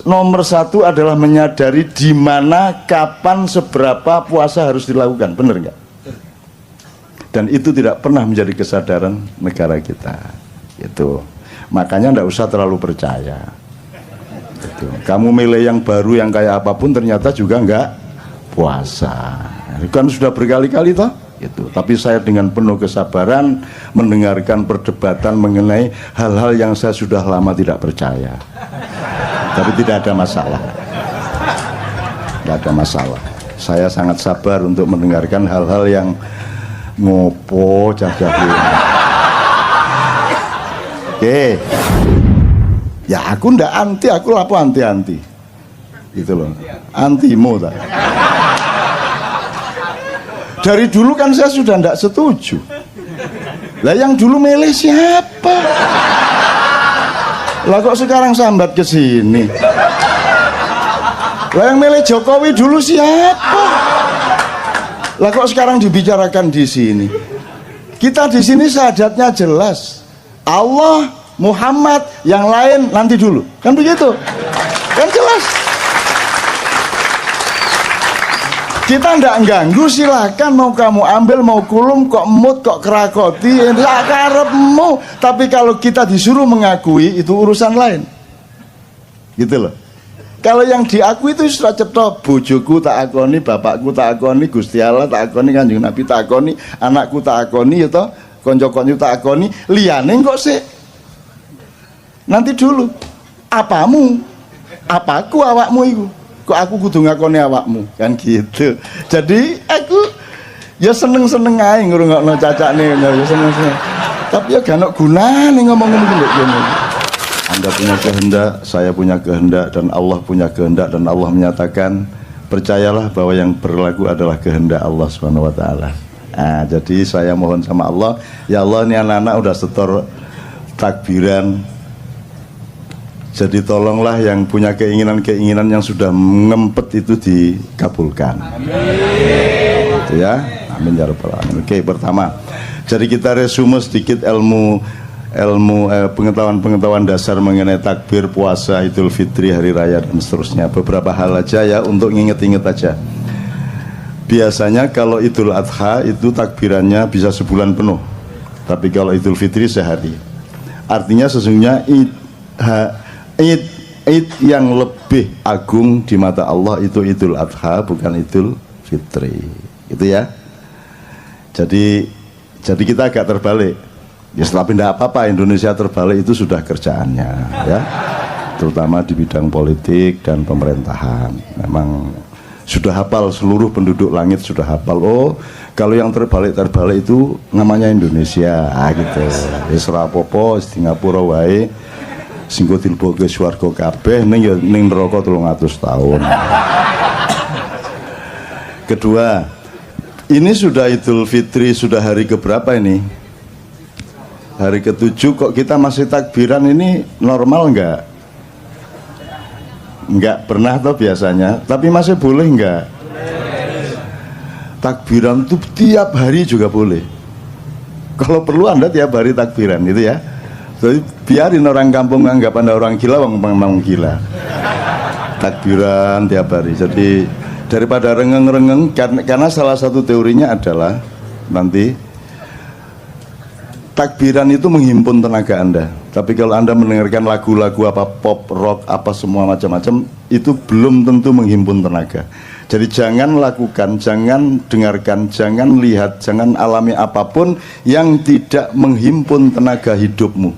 nomor satu adalah menyadari di mana, kapan, seberapa puasa harus dilakukan, benar nggak? Dan itu tidak pernah menjadi kesadaran negara kita. Itu makanya nggak usah terlalu percaya. Itu. Kamu milih yang baru yang kayak apapun ternyata juga nggak puasa. Kan sudah berkali-kali toh. Itu. Tapi saya dengan penuh kesabaran mendengarkan perdebatan mengenai hal-hal yang saya sudah lama tidak percaya. Tapi tidak ada masalah. Tidak ada masalah. Saya sangat sabar untuk mendengarkan hal-hal yang ngopo jaga. Oke. Ya aku ndak anti, aku lapo anti-anti. Gitu loh. Antimu tak. Dari dulu kan saya sudah ndak setuju. Lah yang dulu milih siapa? Lah kok sekarang sambat ke sini? Lah yang milih Jokowi dulu siapa? Lah kok sekarang dibicarakan di sini? Kita di sini syahadatnya jelas. Allah, Muhammad, yang lain nanti dulu. Kan begitu? Kan jelas. Kita ndak ganggu, silakan mau kamu ambil, mau kulum, kok mut, kok kerakoti, ndak karepmu. Tapi kalau kita disuruh mengakui itu urusan lain. Gitu loh. Kalau yang diakui itu sudah cetok, bojoku tak akoni, bapakku tak akoni, Gusti Allah tak akoni, Kanjeng Nabi tak akoni, anakku tak akoni, ya toh, konco-konco tak akoni, liyane kok sih. Nanti dulu. Apamu? Apaku awakmu itu? Kok aku kudu ngakoni awakmu, kan gitu. Jadi aku ya seneng-seneng ae ngrungokno cacakne, ya seneng-seneng. Tapi ya gak ono gunane ngomong-ngomong ngene. Anda punya kehendak, saya punya kehendak, dan Allah punya kehendak, dan Allah menyatakan percayalah bahwa yang berlaku adalah kehendak Allah Subhanahu wa taala. Nah, jadi saya mohon sama Allah, ya Allah, ini anak-anak udah setor takbiran. Jadi tolonglah yang punya keinginan-keinginan yang sudah ngempet itu dikabulkan. Amin. Gitu ya. Amin ya rabbal alamin. Oke, pertama. Jadi kita resume sedikit pengetahuan dasar mengenai takbir, puasa, Idul Fitri, hari raya dan seterusnya. Beberapa hal aja ya untuk nginget-inget aja. Biasanya kalau Idul Adha itu takbirannya bisa sebulan penuh. Tapi kalau Idul Fitri sehari. Artinya sesungguhnya Id yang lebih agung di mata Allah itu Idul Adha, bukan Idul Fitri. Itu ya. Jadi kita agak terbalik. Ya tapi tidak apa-apa, Indonesia terbalik itu sudah kerjaannya ya. Terutama di bidang politik dan pemerintahan. Memang sudah hafal, seluruh penduduk langit sudah hafal. Oh, kalau yang terbalik itu namanya Indonesia. Gitu. Wis ora apa-apa, Singapura wae. Singgo dilebokke swarga kabeh ning neraka 300 tahun. Kedua, ini sudah Idul Fitri, sudah hari keberapa ini? Hari ke-7 kok kita masih takbiran, ini normal enggak? Enggak pernah toh biasanya, tapi masih boleh enggak? Takbiran itu tiap hari juga boleh. Kalau perlu Anda tiap hari takbiran, gitu ya. Jadi biarin orang kampung anggap Anda orang gila, memang gila. Takbiran tiap hari. Jadi daripada rengeng-rengeng, karena salah satu teorinya adalah nanti takbiran itu menghimpun tenaga Anda. Tapi kalau Anda mendengarkan lagu-lagu apa pop, rock, apa semua macam-macam, itu belum tentu menghimpun tenaga. Jadi jangan lakukan, jangan dengarkan, jangan lihat, jangan alami apapun yang tidak menghimpun tenaga hidupmu.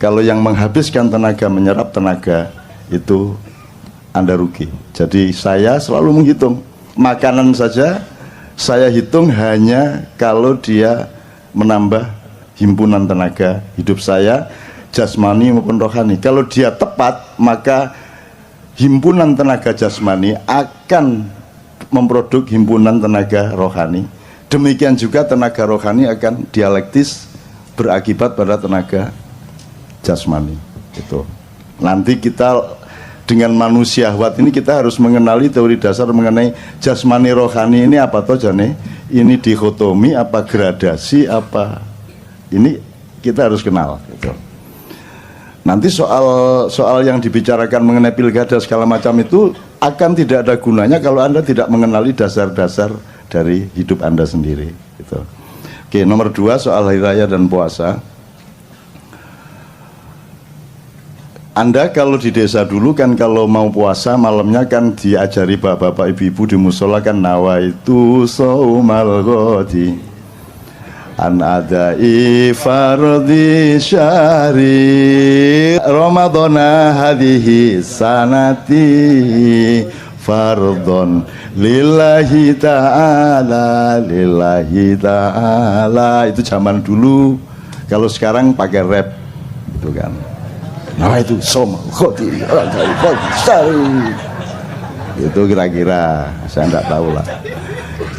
Kalau yang menghabiskan tenaga, menyerap tenaga, itu Anda rugi. Jadi saya selalu menghitung. Makanan saja saya hitung hanya kalau dia menambah himpunan tenaga hidup saya, jasmani maupun rohani. Kalau dia tepat, maka himpunan tenaga jasmani akan memproduk himpunan tenaga rohani. Demikian juga tenaga rohani akan dialektis berakibat pada tenaga jasmani. Itu. Nanti kita dengan manusia syahwat ini kita harus mengenali teori dasar mengenai jasmani rohani ini apa toh jane? Ini dikotomi apa gradasi apa? Ini kita harus kenal. Gitu. Nanti soal yang dibicarakan mengenai pilkada segala macam itu akan tidak ada gunanya kalau Anda tidak mengenali dasar-dasar dari hidup Anda sendiri. Gitu. Oke, nomor 2 soal hari raya dan puasa. Anda kalau di desa dulu kan kalau mau puasa malamnya kan diajari bapak-bapak ibu-ibu di musola kan nawaitu saumal ghadi an adai fardhi syahri ramadhana hadhihi sanati fardhon lillahi ta'ala itu zaman dulu. Kalau sekarang pakai rap itu kan. Nah itu som khoti itu kira-kira saya tidak tahu lah.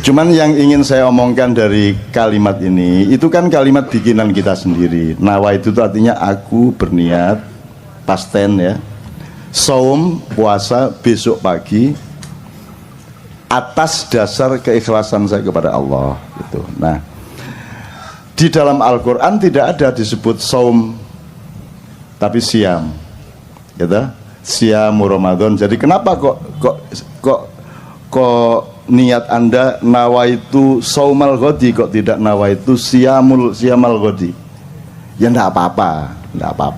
Cuman yang ingin saya omongkan dari kalimat ini itu kan kalimat bikinan kita sendiri. Nawa itu artinya aku berniat, pasten ya. Saum puasa besok pagi atas dasar keikhlasan saya kepada Allah gitu. Nah di dalam Al-Quran tidak ada disebut saum tapi siam, gitu, siamu Ramadan. Jadi kenapa kok niat Anda nawaitu saumal ghadi kok tidak nawaitu siamal ghadi? Ya enggak apa-apa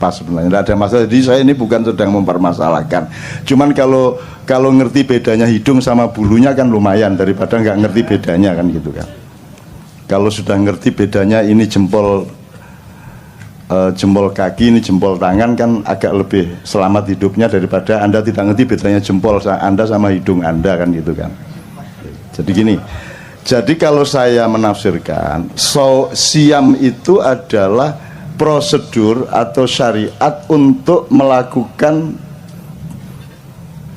sebenarnya, enggak ada masalah. Jadi saya ini bukan sedang mempermasalahkan. Cuman kalau ngerti bedanya hidung sama bulunya kan lumayan daripada nggak ngerti bedanya kan gitu kan. Kalau sudah ngerti bedanya ini jempol kaki, ini jempol tangan kan agak lebih selamat hidupnya daripada Anda tidak ngerti bedanya jempol Anda sama hidung Anda kan gitu kan. Jadi gini, jadi kalau saya menafsirkan siam itu adalah prosedur atau syariat untuk melakukan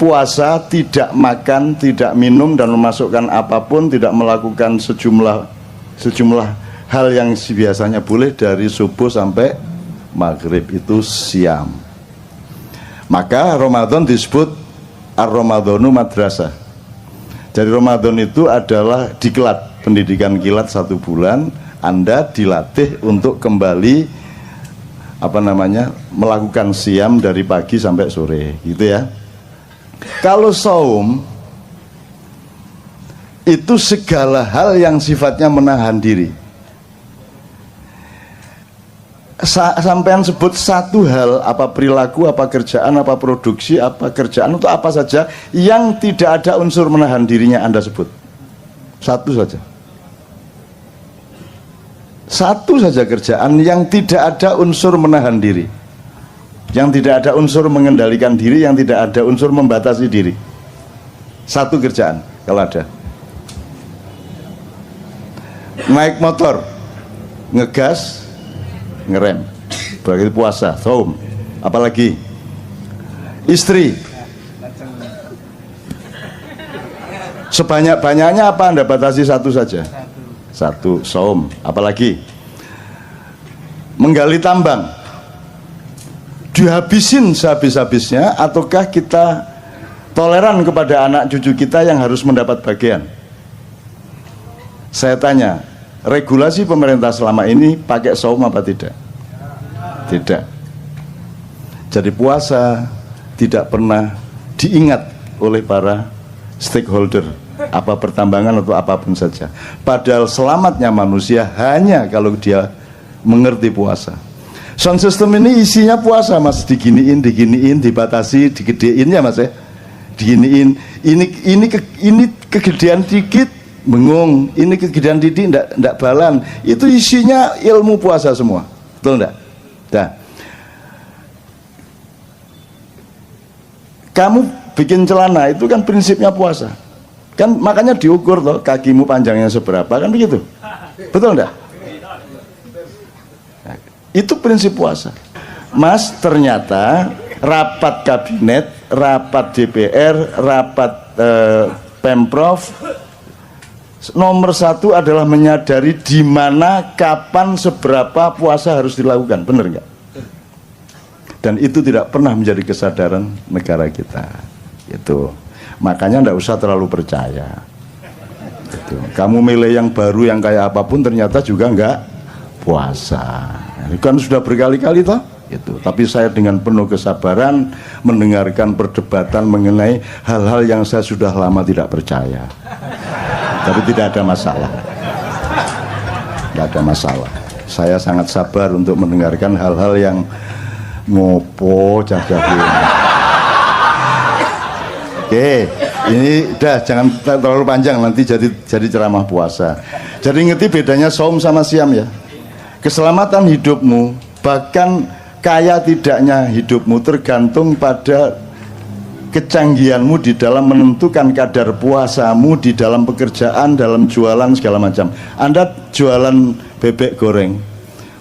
puasa, tidak makan, tidak minum dan memasukkan apapun, tidak melakukan sejumlah hal yang biasanya boleh dari subuh sampai maghrib, itu siam. Maka Ramadan disebut ar-Ramadhanu madrasah. Jadi Ramadan itu adalah diklat, pendidikan kilat 1 bulan. Anda dilatih untuk kembali melakukan siam dari pagi sampai sore gitu ya. Kalau saum itu segala hal yang sifatnya menahan diri. Sampean sebut satu hal, apa perilaku, apa kerjaan, apa produksi, apa kerjaan, untuk apa saja yang tidak ada unsur menahan dirinya Anda sebut. Satu saja kerjaan yang tidak ada unsur menahan diri, yang tidak ada unsur mengendalikan diri, yang tidak ada unsur membatasi diri. Satu kerjaan kalau ada. Naik motor, ngegas, ngerem, berarti puasa, saum. Apalagi istri, sebanyak-banyaknya apa Anda batasi satu saja? Satu, saum. Apalagi menggali tambang, dihabisin sehabis-habisnya, ataukah kita toleran kepada anak cucu kita yang harus mendapat bagian? Saya tanya, regulasi pemerintah selama ini pakai saum apa tidak? Tidak. Jadi puasa tidak pernah diingat oleh para stakeholder, apa pertambangan atau apapun saja. Padahal selamatnya manusia hanya kalau dia mengerti puasa. Sound system ini isinya puasa, Mas. Diginiin, dibatasi, digedein ya, Mas ya. Diginiin. Ini kegedean dikit bengung, ini kegedean dikit ndak balan. Itu isinya ilmu puasa semua. Betul ndak? Nah. Kamu bikin celana itu kan prinsipnya puasa. Kan makanya diukur toh kakimu panjangnya seberapa, kan begitu. Betul enggak? Nah, itu prinsip puasa. Mas, ternyata rapat kabinet, rapat DPR, rapat Pemprov nomor 1 adalah menyadari di mana, kapan, seberapa puasa harus dilakukan. Benar enggak? Dan itu tidak pernah menjadi kesadaran negara kita. Itu makanya tidak usah terlalu percaya. Itu. Kamu milih yang baru yang kayak apapun ternyata juga enggak puasa. Ini kan sudah berkali-kali toh. Itu. Tapi saya dengan penuh kesabaran mendengarkan perdebatan mengenai hal-hal yang saya sudah lama tidak percaya. Tapi tidak ada masalah. Tidak ada masalah. Saya sangat sabar untuk mendengarkan hal-hal yang ngopo jaga. Oke, ini udah jangan terlalu panjang, nanti jadi ceramah puasa. Jadi ngerti bedanya saum sama siam ya. Keselamatan hidupmu, bahkan kaya tidaknya hidupmu tergantung pada kecanggihanmu di dalam menentukan kadar puasamu di dalam pekerjaan, dalam jualan segala macam. Anda jualan bebek goreng,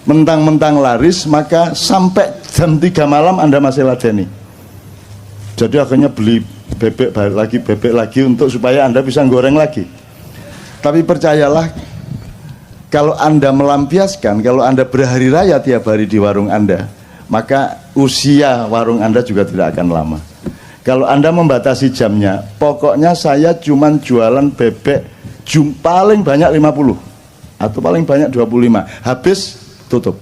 mentang-mentang laris, maka sampai jam 3 malam Anda masih ladeni. Jadi akhirnya beli bebek lagi untuk supaya Anda bisa goreng lagi. Tapi percayalah, kalau Anda melampiaskan, kalau Anda berhari raya tiap hari di warung Anda, maka usia warung Anda juga tidak akan lama. Kalau Anda membatasi jamnya, pokoknya saya cuman jualan bebek paling banyak 50 atau paling banyak 25, habis tutup.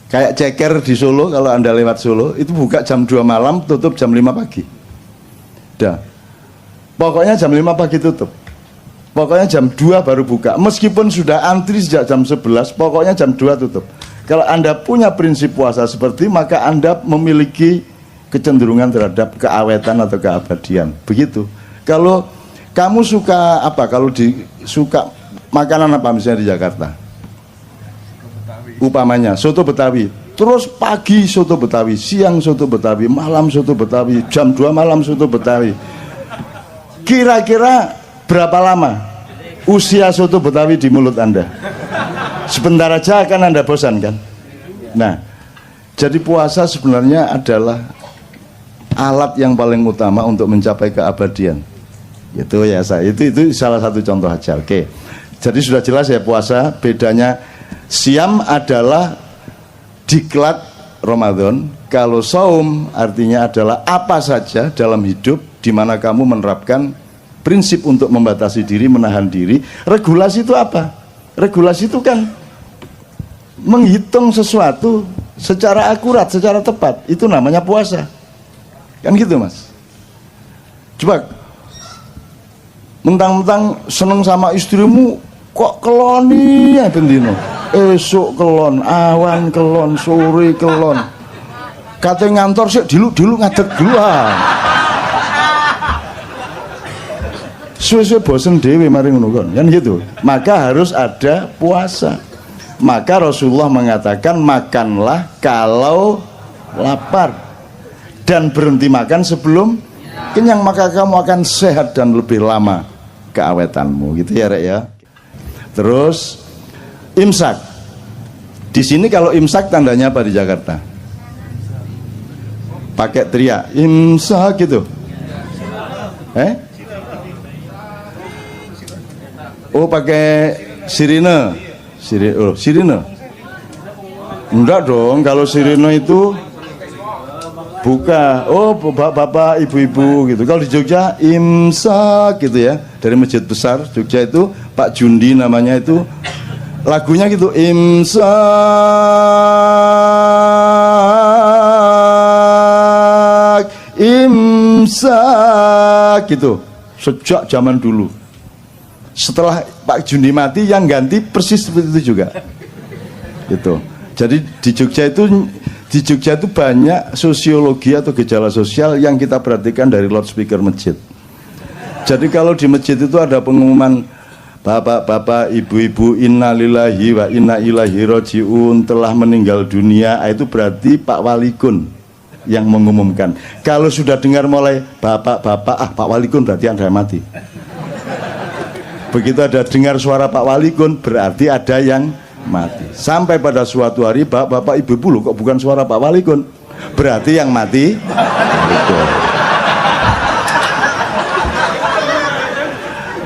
Kayak ceker di Solo, kalau Anda lewat Solo itu buka jam 2 malam, tutup jam 5 pagi. Dah. Pokoknya jam 5 pagi tutup. Pokoknya jam 2 baru buka. Meskipun sudah antri sejak jam 11, pokoknya jam 2 tutup. Kalau Anda punya prinsip puasa seperti, maka Anda memiliki kecenderungan terhadap keawetan atau keabadian. Begitu. Kalau kamu suka apa? Kalau suka makanan apa misalnya di Jakarta? Upamanya soto Betawi, terus pagi soto Betawi, siang soto Betawi, malam soto Betawi, jam 2 malam soto Betawi. Kira-kira berapa lama usia soto Betawi di mulut Anda? Sebentar aja akan Anda bosan kan? Nah, jadi puasa sebenarnya adalah alat yang paling utama untuk mencapai keabadian. Itu ya saya, itu salah satu contoh aja. Oke. Jadi sudah jelas ya puasa, bedanya siam adalah diklat Ramadan, kalau saum artinya adalah apa saja dalam hidup di mana kamu menerapkan prinsip untuk membatasi diri, menahan diri. Regulasi itu apa? Regulasi itu kan menghitung sesuatu secara akurat, secara tepat. Itu namanya puasa. Kan gitu, Mas. Coba mentang-mentang seneng sama istrimu kok keloni ya bendino. Esok kelon, awan kelon, sore kelon. Kate ngantor sih dulu ngadeg duluan. Suwe-suwe bosen dhewe mari ngono kan gitu. Maka harus ada puasa. Maka Rasulullah mengatakan makanlah kalau lapar dan berhenti makan sebelum kenyang, maka kamu akan sehat dan lebih lama keawetanmu, gitu ya Rek ya. Terus imsak. Di sini kalau imsak tandanya apa di Jakarta? Pakai teriak imsak gitu. Oh pakai sirine. Sirine. Enggak dong, kalau sirine itu buka. Oh bapak ibu-ibu gitu. Kalau di Jogja imsak gitu ya. Dari masjid besar Jogja itu Pak Jundi namanya itu Lagunya gitu, imsak, imsak gitu. Sejak zaman dulu. Setelah Pak Jundi mati, yang ganti persis seperti itu juga. Gitu. Jadi di Jogja itu banyak sosiologi atau gejala sosial yang kita perhatikan dari loudspeaker masjid. Jadi kalau di masjid itu ada pengumuman bapak-bapak, ibu-ibu, innalillahi wa inna ilaihi rajiun telah meninggal dunia, itu berarti Pak Walikun yang mengumumkan. Kalau sudah dengar mulai bapak-bapak, Pak Walikun berarti Anda mati. Begitu ada dengar suara Pak Walikun berarti ada yang mati. Sampai pada suatu hari bapak ibu-ibu loh, kok bukan suara Pak Walikun, berarti yang mati Walikun.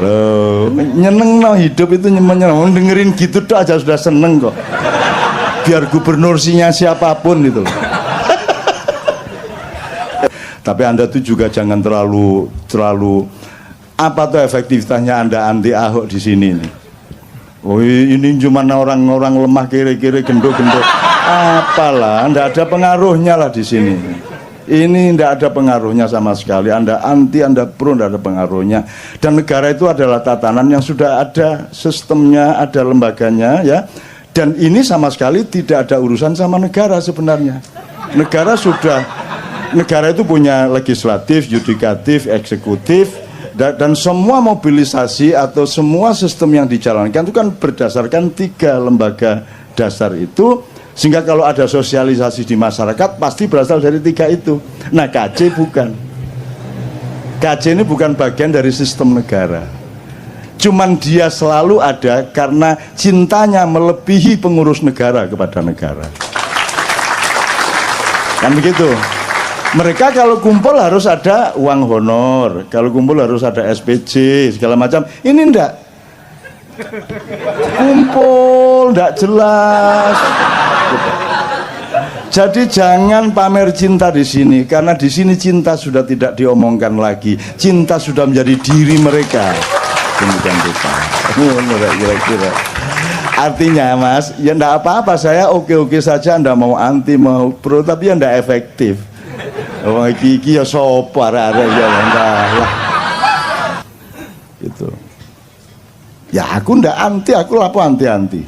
Loh, nyeneng no, hidup itu nyeneng, dengerin gitu tuh aja sudah seneng kok. Biar gubernursinya siapapun gitu. Tapi Anda tuh juga jangan terlalu apa tuh efektivitasnya Anda anti Ahok di sini nih. Oh, ini cuma orang-orang lemah, kiri-kiri, gendut-gendut. Apalah, Anda ada pengaruhnya lah di sini. Ini tidak ada pengaruhnya sama sekali. Anda anti, Anda pro, tidak ada pengaruhnya. Dan negara itu adalah tatanan yang sudah ada sistemnya, ada lembaganya, ya. Dan ini sama sekali tidak ada urusan sama negara sebenarnya. Negara itu punya legislatif, yudikatif, eksekutif, dan semua mobilisasi atau semua sistem yang dijalankan itu kan berdasarkan 3 lembaga dasar itu. Sehingga kalau ada sosialisasi di masyarakat pasti berasal dari 3 itu. Nah, KJ bukan. KJ ini bukan bagian dari sistem negara. Cuman dia selalu ada karena cintanya melebihi pengurus negara kepada negara. Kan begitu. Mereka kalau kumpul harus ada uang honor, kalau kumpul harus ada SPJ segala macam. Ini enggak. Kumpul enggak jelas. Jadi jangan pamer cinta di sini, karena di sini cinta sudah tidak diomongkan lagi. Cinta sudah menjadi diri mereka. Demikian kita. Kira-kira. Artinya Mas, ya enggak apa-apa, saya oke-oke saja. Anda mau anti mau pro, tapi ya enggak efektif. Oh, iki ya sopo arek-arek ya enggak lah. Gitu. Ya aku ndak anti, aku lapo anti-anti.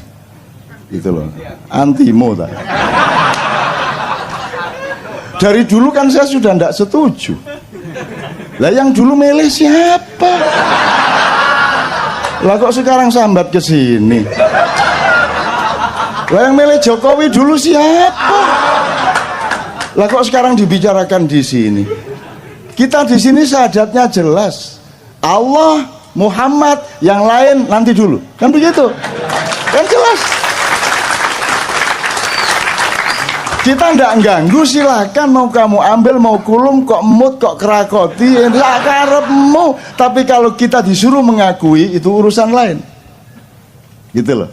Gitu loh. Antimo ta. Dari dulu kan saya sudah ndak setuju. Lah yang dulu milih siapa? Lah kok sekarang sambat ke sini? Lah yang milih Jokowi dulu siapa? Lah kok sekarang dibicarakan di sini? Kita di sini syahadatnya jelas. Allah, Muhammad, yang lain nanti dulu. Kan begitu? Kan jelas. Kita ndak ganggu, silakan mau kamu ambil, mau kulum, kok mut, kok kerakoti, ya karepmu. Tapi kalau kita disuruh mengakui itu urusan lain. Gitu loh.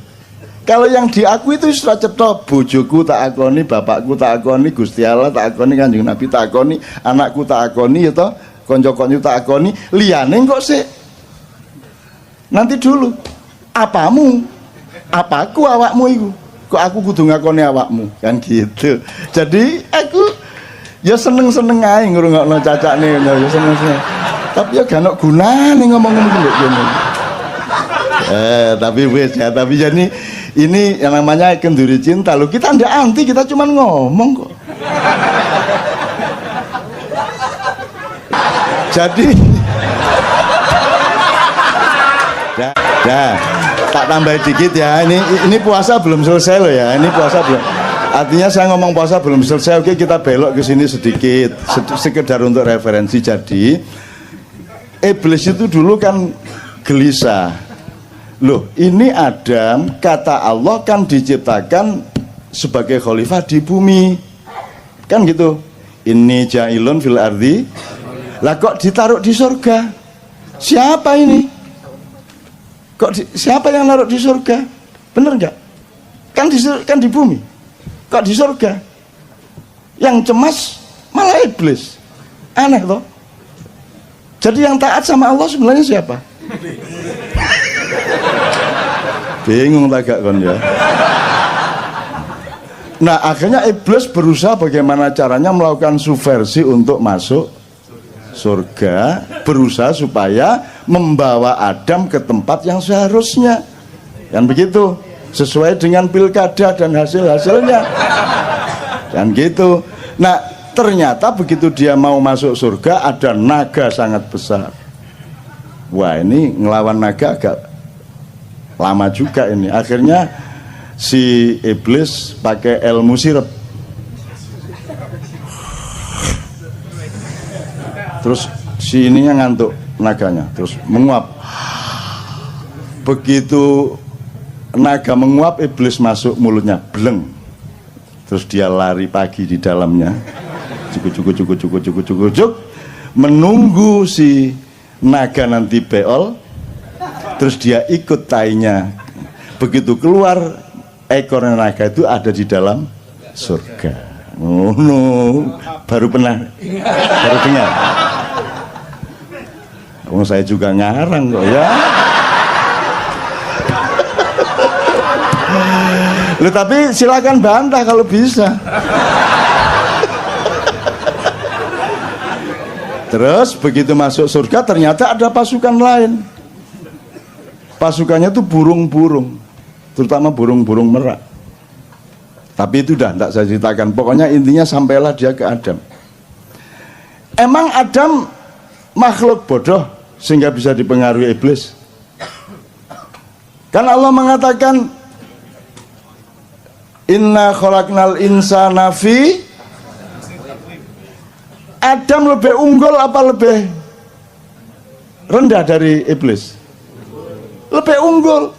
Kalau yang diakui itu sudah cetok, bojoku tak akoni, bapakku tak akoni, Gusti Allah tak akoni, Kanjeng Nabi tak akoni, anakku tak akoni, ya toh, konco-konco tak akoni, liyane kok sih. Nanti dulu. Apamu? Apaku awakmu itu? Kok aku kudu ngakoni awakmu? Kan gitu. Jadi aku ya seneng-seneng ae ngrungokno cacakne, ya seneng-seneng. Tapi ya gak ono gunane ngomong-ngomong ngene. Tapi wis ya, tapi jadi ini yang namanya kenduri cinta loh. Kita ndak anti, kita cuma ngomong kok. Jadi tak tambah dikit ya. Ini puasa belum selesai loh ya. Ini puasa belum. Artinya saya ngomong puasa belum selesai. Oke, kita belok ke sini sedikit, sekedar untuk referensi. Jadi iblis itu dulu kan gelisah. Loh, ini Adam, kata Allah kan diciptakan sebagai khalifah di bumi. Kan gitu. Ini ja'ilun fil ardi. Lah kok ditaruh di surga? Siapa ini? Siapa yang naruh di surga? Bener nggak? Kan di bumi. Kok di surga? Yang cemas malah iblis. Aneh toh. Jadi yang taat sama Allah sebenarnya siapa? Bingung tak gak kon ya. Nah akhirnya iblis berusaha bagaimana caranya melakukan subversi untuk masuk surga, berusaha supaya membawa Adam ke tempat yang seharusnya, kan begitu, sesuai dengan pilkada dan hasil-hasilnya, kan gitu. Nah ternyata begitu dia mau masuk surga ada naga sangat besar. Wah ini ngelawan naga agak lama juga ini. Akhirnya si iblis pakai ilmu sirep, terus si ininya ngantuk naganya, terus menguap. Begitu naga menguap, iblis masuk mulutnya, bleng. Terus dia lari pagi di dalamnya, cukup, menunggu si naga nanti beol, terus dia ikut tainya. Begitu keluar, ekor naga itu ada di dalam surga. Oh no, baru dengar. Oh, saya juga ngarang kok ya. Loh, tapi silakan bantah kalau bisa. Terus begitu masuk surga ternyata ada pasukan lain. Pasukannya tuh burung-burung, terutama burung-burung merak. Tapi itu dah tidak saya ceritakan. Pokoknya intinya sampailah dia ke Adam. Emang Adam makhluk bodoh sehingga bisa dipengaruhi iblis? Kan Allah mengatakan inna khalaqnal insana fi. Adam lebih unggul apa lebih rendah dari iblis? Lebih unggul.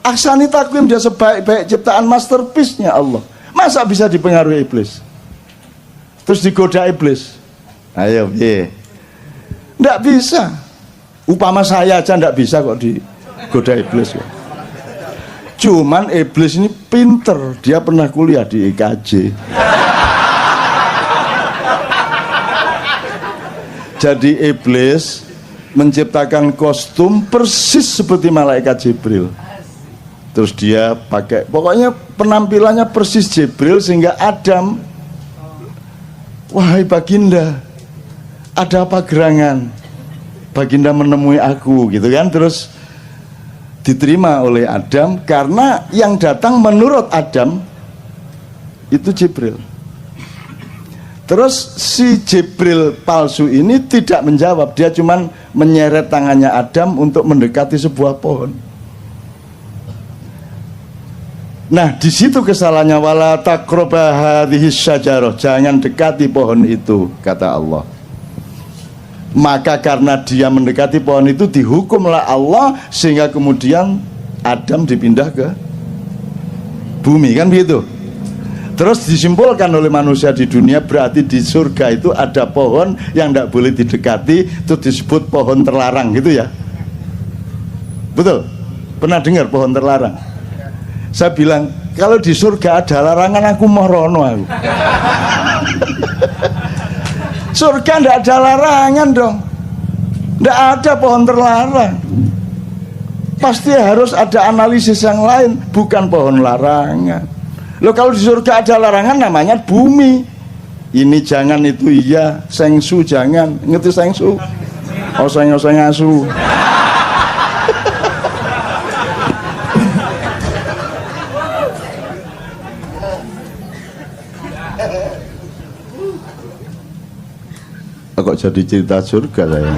Ahsani takwim, dia sebaik-baik ciptaan, masterpiece-nya Allah. Masa bisa dipengaruhi iblis? Terus digoda iblis? Ayo, nggak bisa. Upama saya aja nggak bisa kok digoda iblis kok. Cuman iblis ini pinter, dia pernah kuliah di IKJ. Jadi iblis menciptakan kostum persis seperti malaikat Jibril. Terus dia pakai, pokoknya penampilannya persis Jibril, sehingga Adam, wahai Baginda, ada apa gerangan? Baginda menemui aku, gitu kan. Terus diterima oleh Adam karena yang datang menurut Adam itu Jibril. Terus si Jibril palsu ini tidak menjawab, dia cuman menyeret tangannya Adam untuk mendekati sebuah pohon. Nah, di situ kesalahannya, wala taqraba hadhihi syajarah, jangan dekati pohon itu, kata Allah. Maka karena dia mendekati pohon itu dihukumlah Allah, sehingga kemudian Adam dipindah ke bumi, kan begitu. Terus disimpulkan oleh manusia di dunia, berarti di surga itu ada pohon yang tidak boleh didekati, itu disebut pohon terlarang, gitu ya. Betul? Pernah dengar pohon terlarang? Saya bilang, kalau di surga ada larangan, aku mau rono aku. Surga tidak ada larangan dong, tidak ada pohon terlarang. Pasti harus ada analisis yang lain, bukan pohon larangan. Loh, kalau di surga ada larangan, namanya bumi. Ini jangan, itu iya, sengsu jangan. Ngerti sengsu? Oseng-oseng asu. Kok jadi cerita surga saya?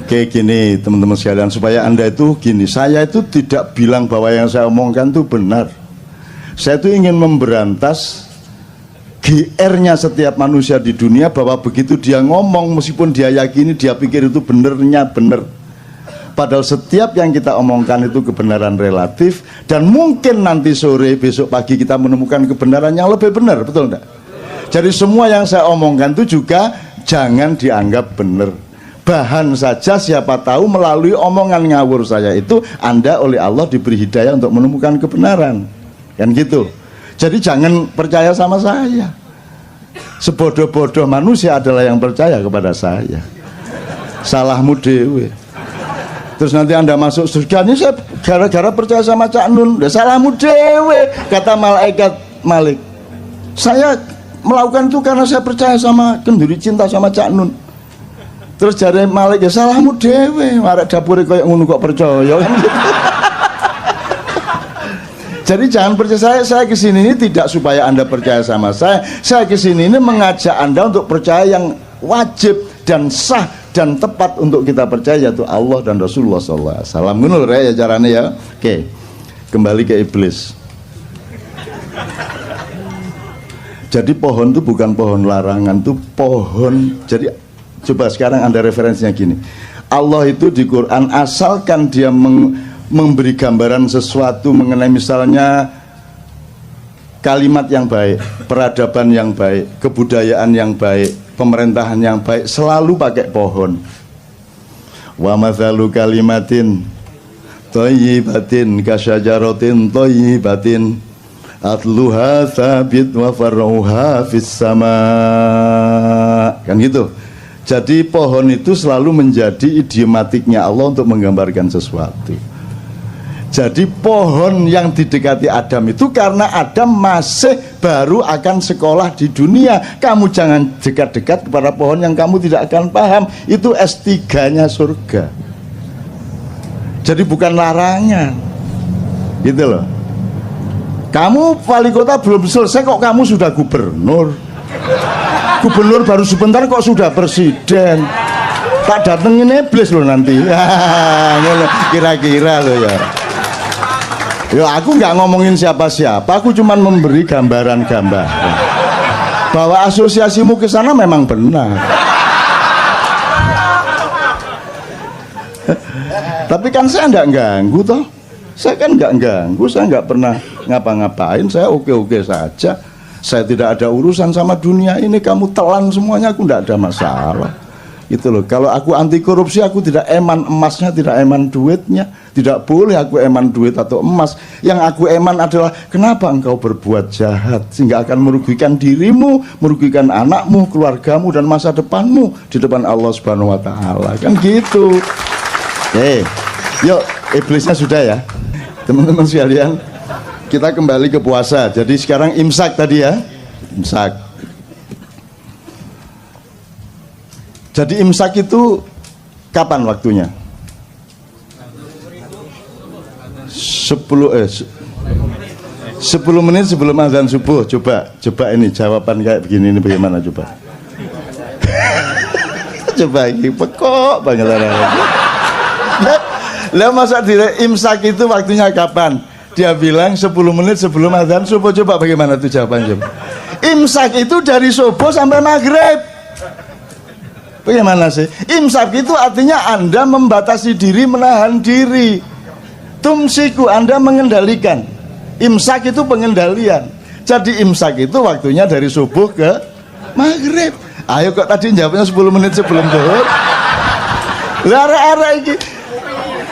Oke, gini teman-teman sekalian, supaya Anda itu gini, saya itu tidak bilang bahwa yang saya omongkan itu benar. Saya itu ingin memberantas GR-nya setiap manusia di dunia, bahwa begitu dia ngomong, meskipun dia yakini, dia pikir itu benernya bener. Padahal setiap yang kita omongkan itu kebenaran relatif, dan mungkin nanti sore, besok pagi kita menemukan kebenaran yang lebih benar, betul enggak? Jadi semua yang saya omongkan itu juga jangan dianggap benar. Bahan saja, siapa tahu melalui omongan ngawur saya itu Anda oleh Allah diberi hidayah untuk menemukan kebenaran, kan gitu. Jadi jangan percaya sama saya. Sebodoh-bodoh manusia adalah yang percaya kepada saya. Salahmu dewe. Terus nanti Anda masuk surga. Ini saya gara-gara percaya sama Cak Nun. Udah salahmu dewe, kata malaikat Malik. Saya melakukan itu karena saya percaya sama kenduri cinta sama Cak Nun. Terus jare Malik, ya salahmu dewe, arek dapure koyo ngono kok percaya kan gitu. Jadi jangan percaya saya kesini ini tidak supaya Anda percaya sama saya. Saya kesini ini mengajak Anda untuk percaya yang wajib dan sah dan tepat untuk kita percaya, yaitu Allah dan Rasulullah SAW. Ngono lho ya carane ya. Oke, kembali ke iblis. Jadi pohon itu bukan pohon larangan, itu pohon. Jadi coba sekarang Anda referensinya gini. Allah itu di Quran asalkan dia memberi gambaran sesuatu mengenai misalnya kalimat yang baik, peradaban yang baik, kebudayaan yang baik, pemerintahan yang baik, selalu pakai pohon. Wa mathalu kalimatin thayyibatin kasyajaratin thayyibatin atluha tsabit wa far'uha fis sama. Kan gitu. Jadi pohon itu selalu menjadi idiomatiknya Allah untuk menggambarkan sesuatu. Jadi pohon yang didekati Adam itu karena Adam masih baru akan sekolah di dunia. Kamu jangan dekat-dekat kepada pohon yang kamu tidak akan paham. Itu S3-nya surga. Jadi bukan larangan. Gitu loh. Kamu wali kota belum selesai kok kamu sudah gubernur. Gubernur baru sebentar kok sudah presiden. Tak datengin iblis loh nanti. Kira-kira loh ya. Ya aku nggak ngomongin siapa-siapa, aku cuma memberi gambaran-gambaran bahwa asosiasimu ke sana memang benar. Tapi kan saya nggak ganggu toh, saya kan nggak ganggu, saya nggak pernah ngapa-ngapain, saya oke-oke saja, saya tidak ada urusan sama dunia ini. Kamu telan semuanya, aku nggak ada masalah. Gitu loh. Kalau aku anti korupsi, aku tidak eman emasnya, tidak eman duitnya. Tidak boleh aku eman duit atau emas. Yang aku eman adalah kenapa engkau berbuat jahat sehingga akan merugikan dirimu, merugikan anakmu, keluargamu dan masa depanmu di depan Allah Subhanahu wa taala. Kan gitu. Yuk, iblisnya sudah ya. Teman-teman sekalian, kita kembali ke puasa. Jadi sekarang imsak tadi ya. Imsak. Jadi imsak itu kapan waktunya? 10 menit sebelum azan subuh. Coba ini jawaban kayak begini ini bagaimana coba? Coba ini pekok banget lah masa dire imsak itu waktunya kapan? Dia bilang 10 menit sebelum azan subuh. Coba bagaimana tuh jawabannya? Imsak itu dari subuh sampai maghrib. Bagaimana sih? Imsak itu artinya Anda membatasi diri, menahan diri. Tumsiku, Anda mengendalikan. Imsak itu pengendalian. Jadi imsak itu waktunya dari subuh ke maghrib. Ayo kok tadi jawabnya 10 menit sebelum zuhur. Lara-ara iki.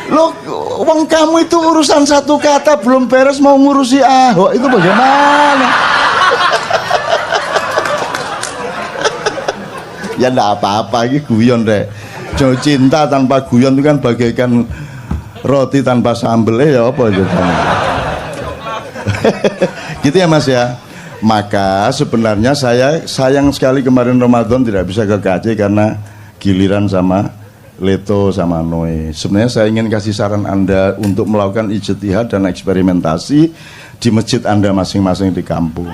Loh, wong kamu itu urusan satu kata belum beres mau ngurusi Ahok, itu bagaimana? Ya enggak apa-apa, ini guyon deh. Jauh cinta tanpa guyon itu kan bagaikan roti tanpa sambel ya apa itu. Gitu ya Mas ya. Maka sebenarnya saya sayang sekali kemarin Ramadan tidak bisa ke KJ karena giliran sama Leto sama Noe. Sebenarnya saya ingin kasih saran Anda untuk melakukan ijtihad dan eksperimentasi di masjid Anda masing-masing di kampung.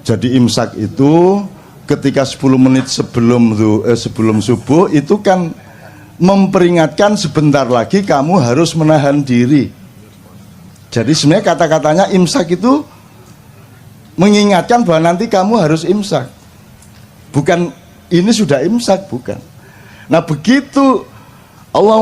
Jadi imsak itu ketika 10 menit sebelum subuh itu kan memperingatkan sebentar lagi kamu harus menahan diri. Jadi sebenarnya kata-katanya imsak itu mengingatkan bahwa nanti kamu harus imsak. Bukan ini sudah imsak, bukan. Nah begitu Allah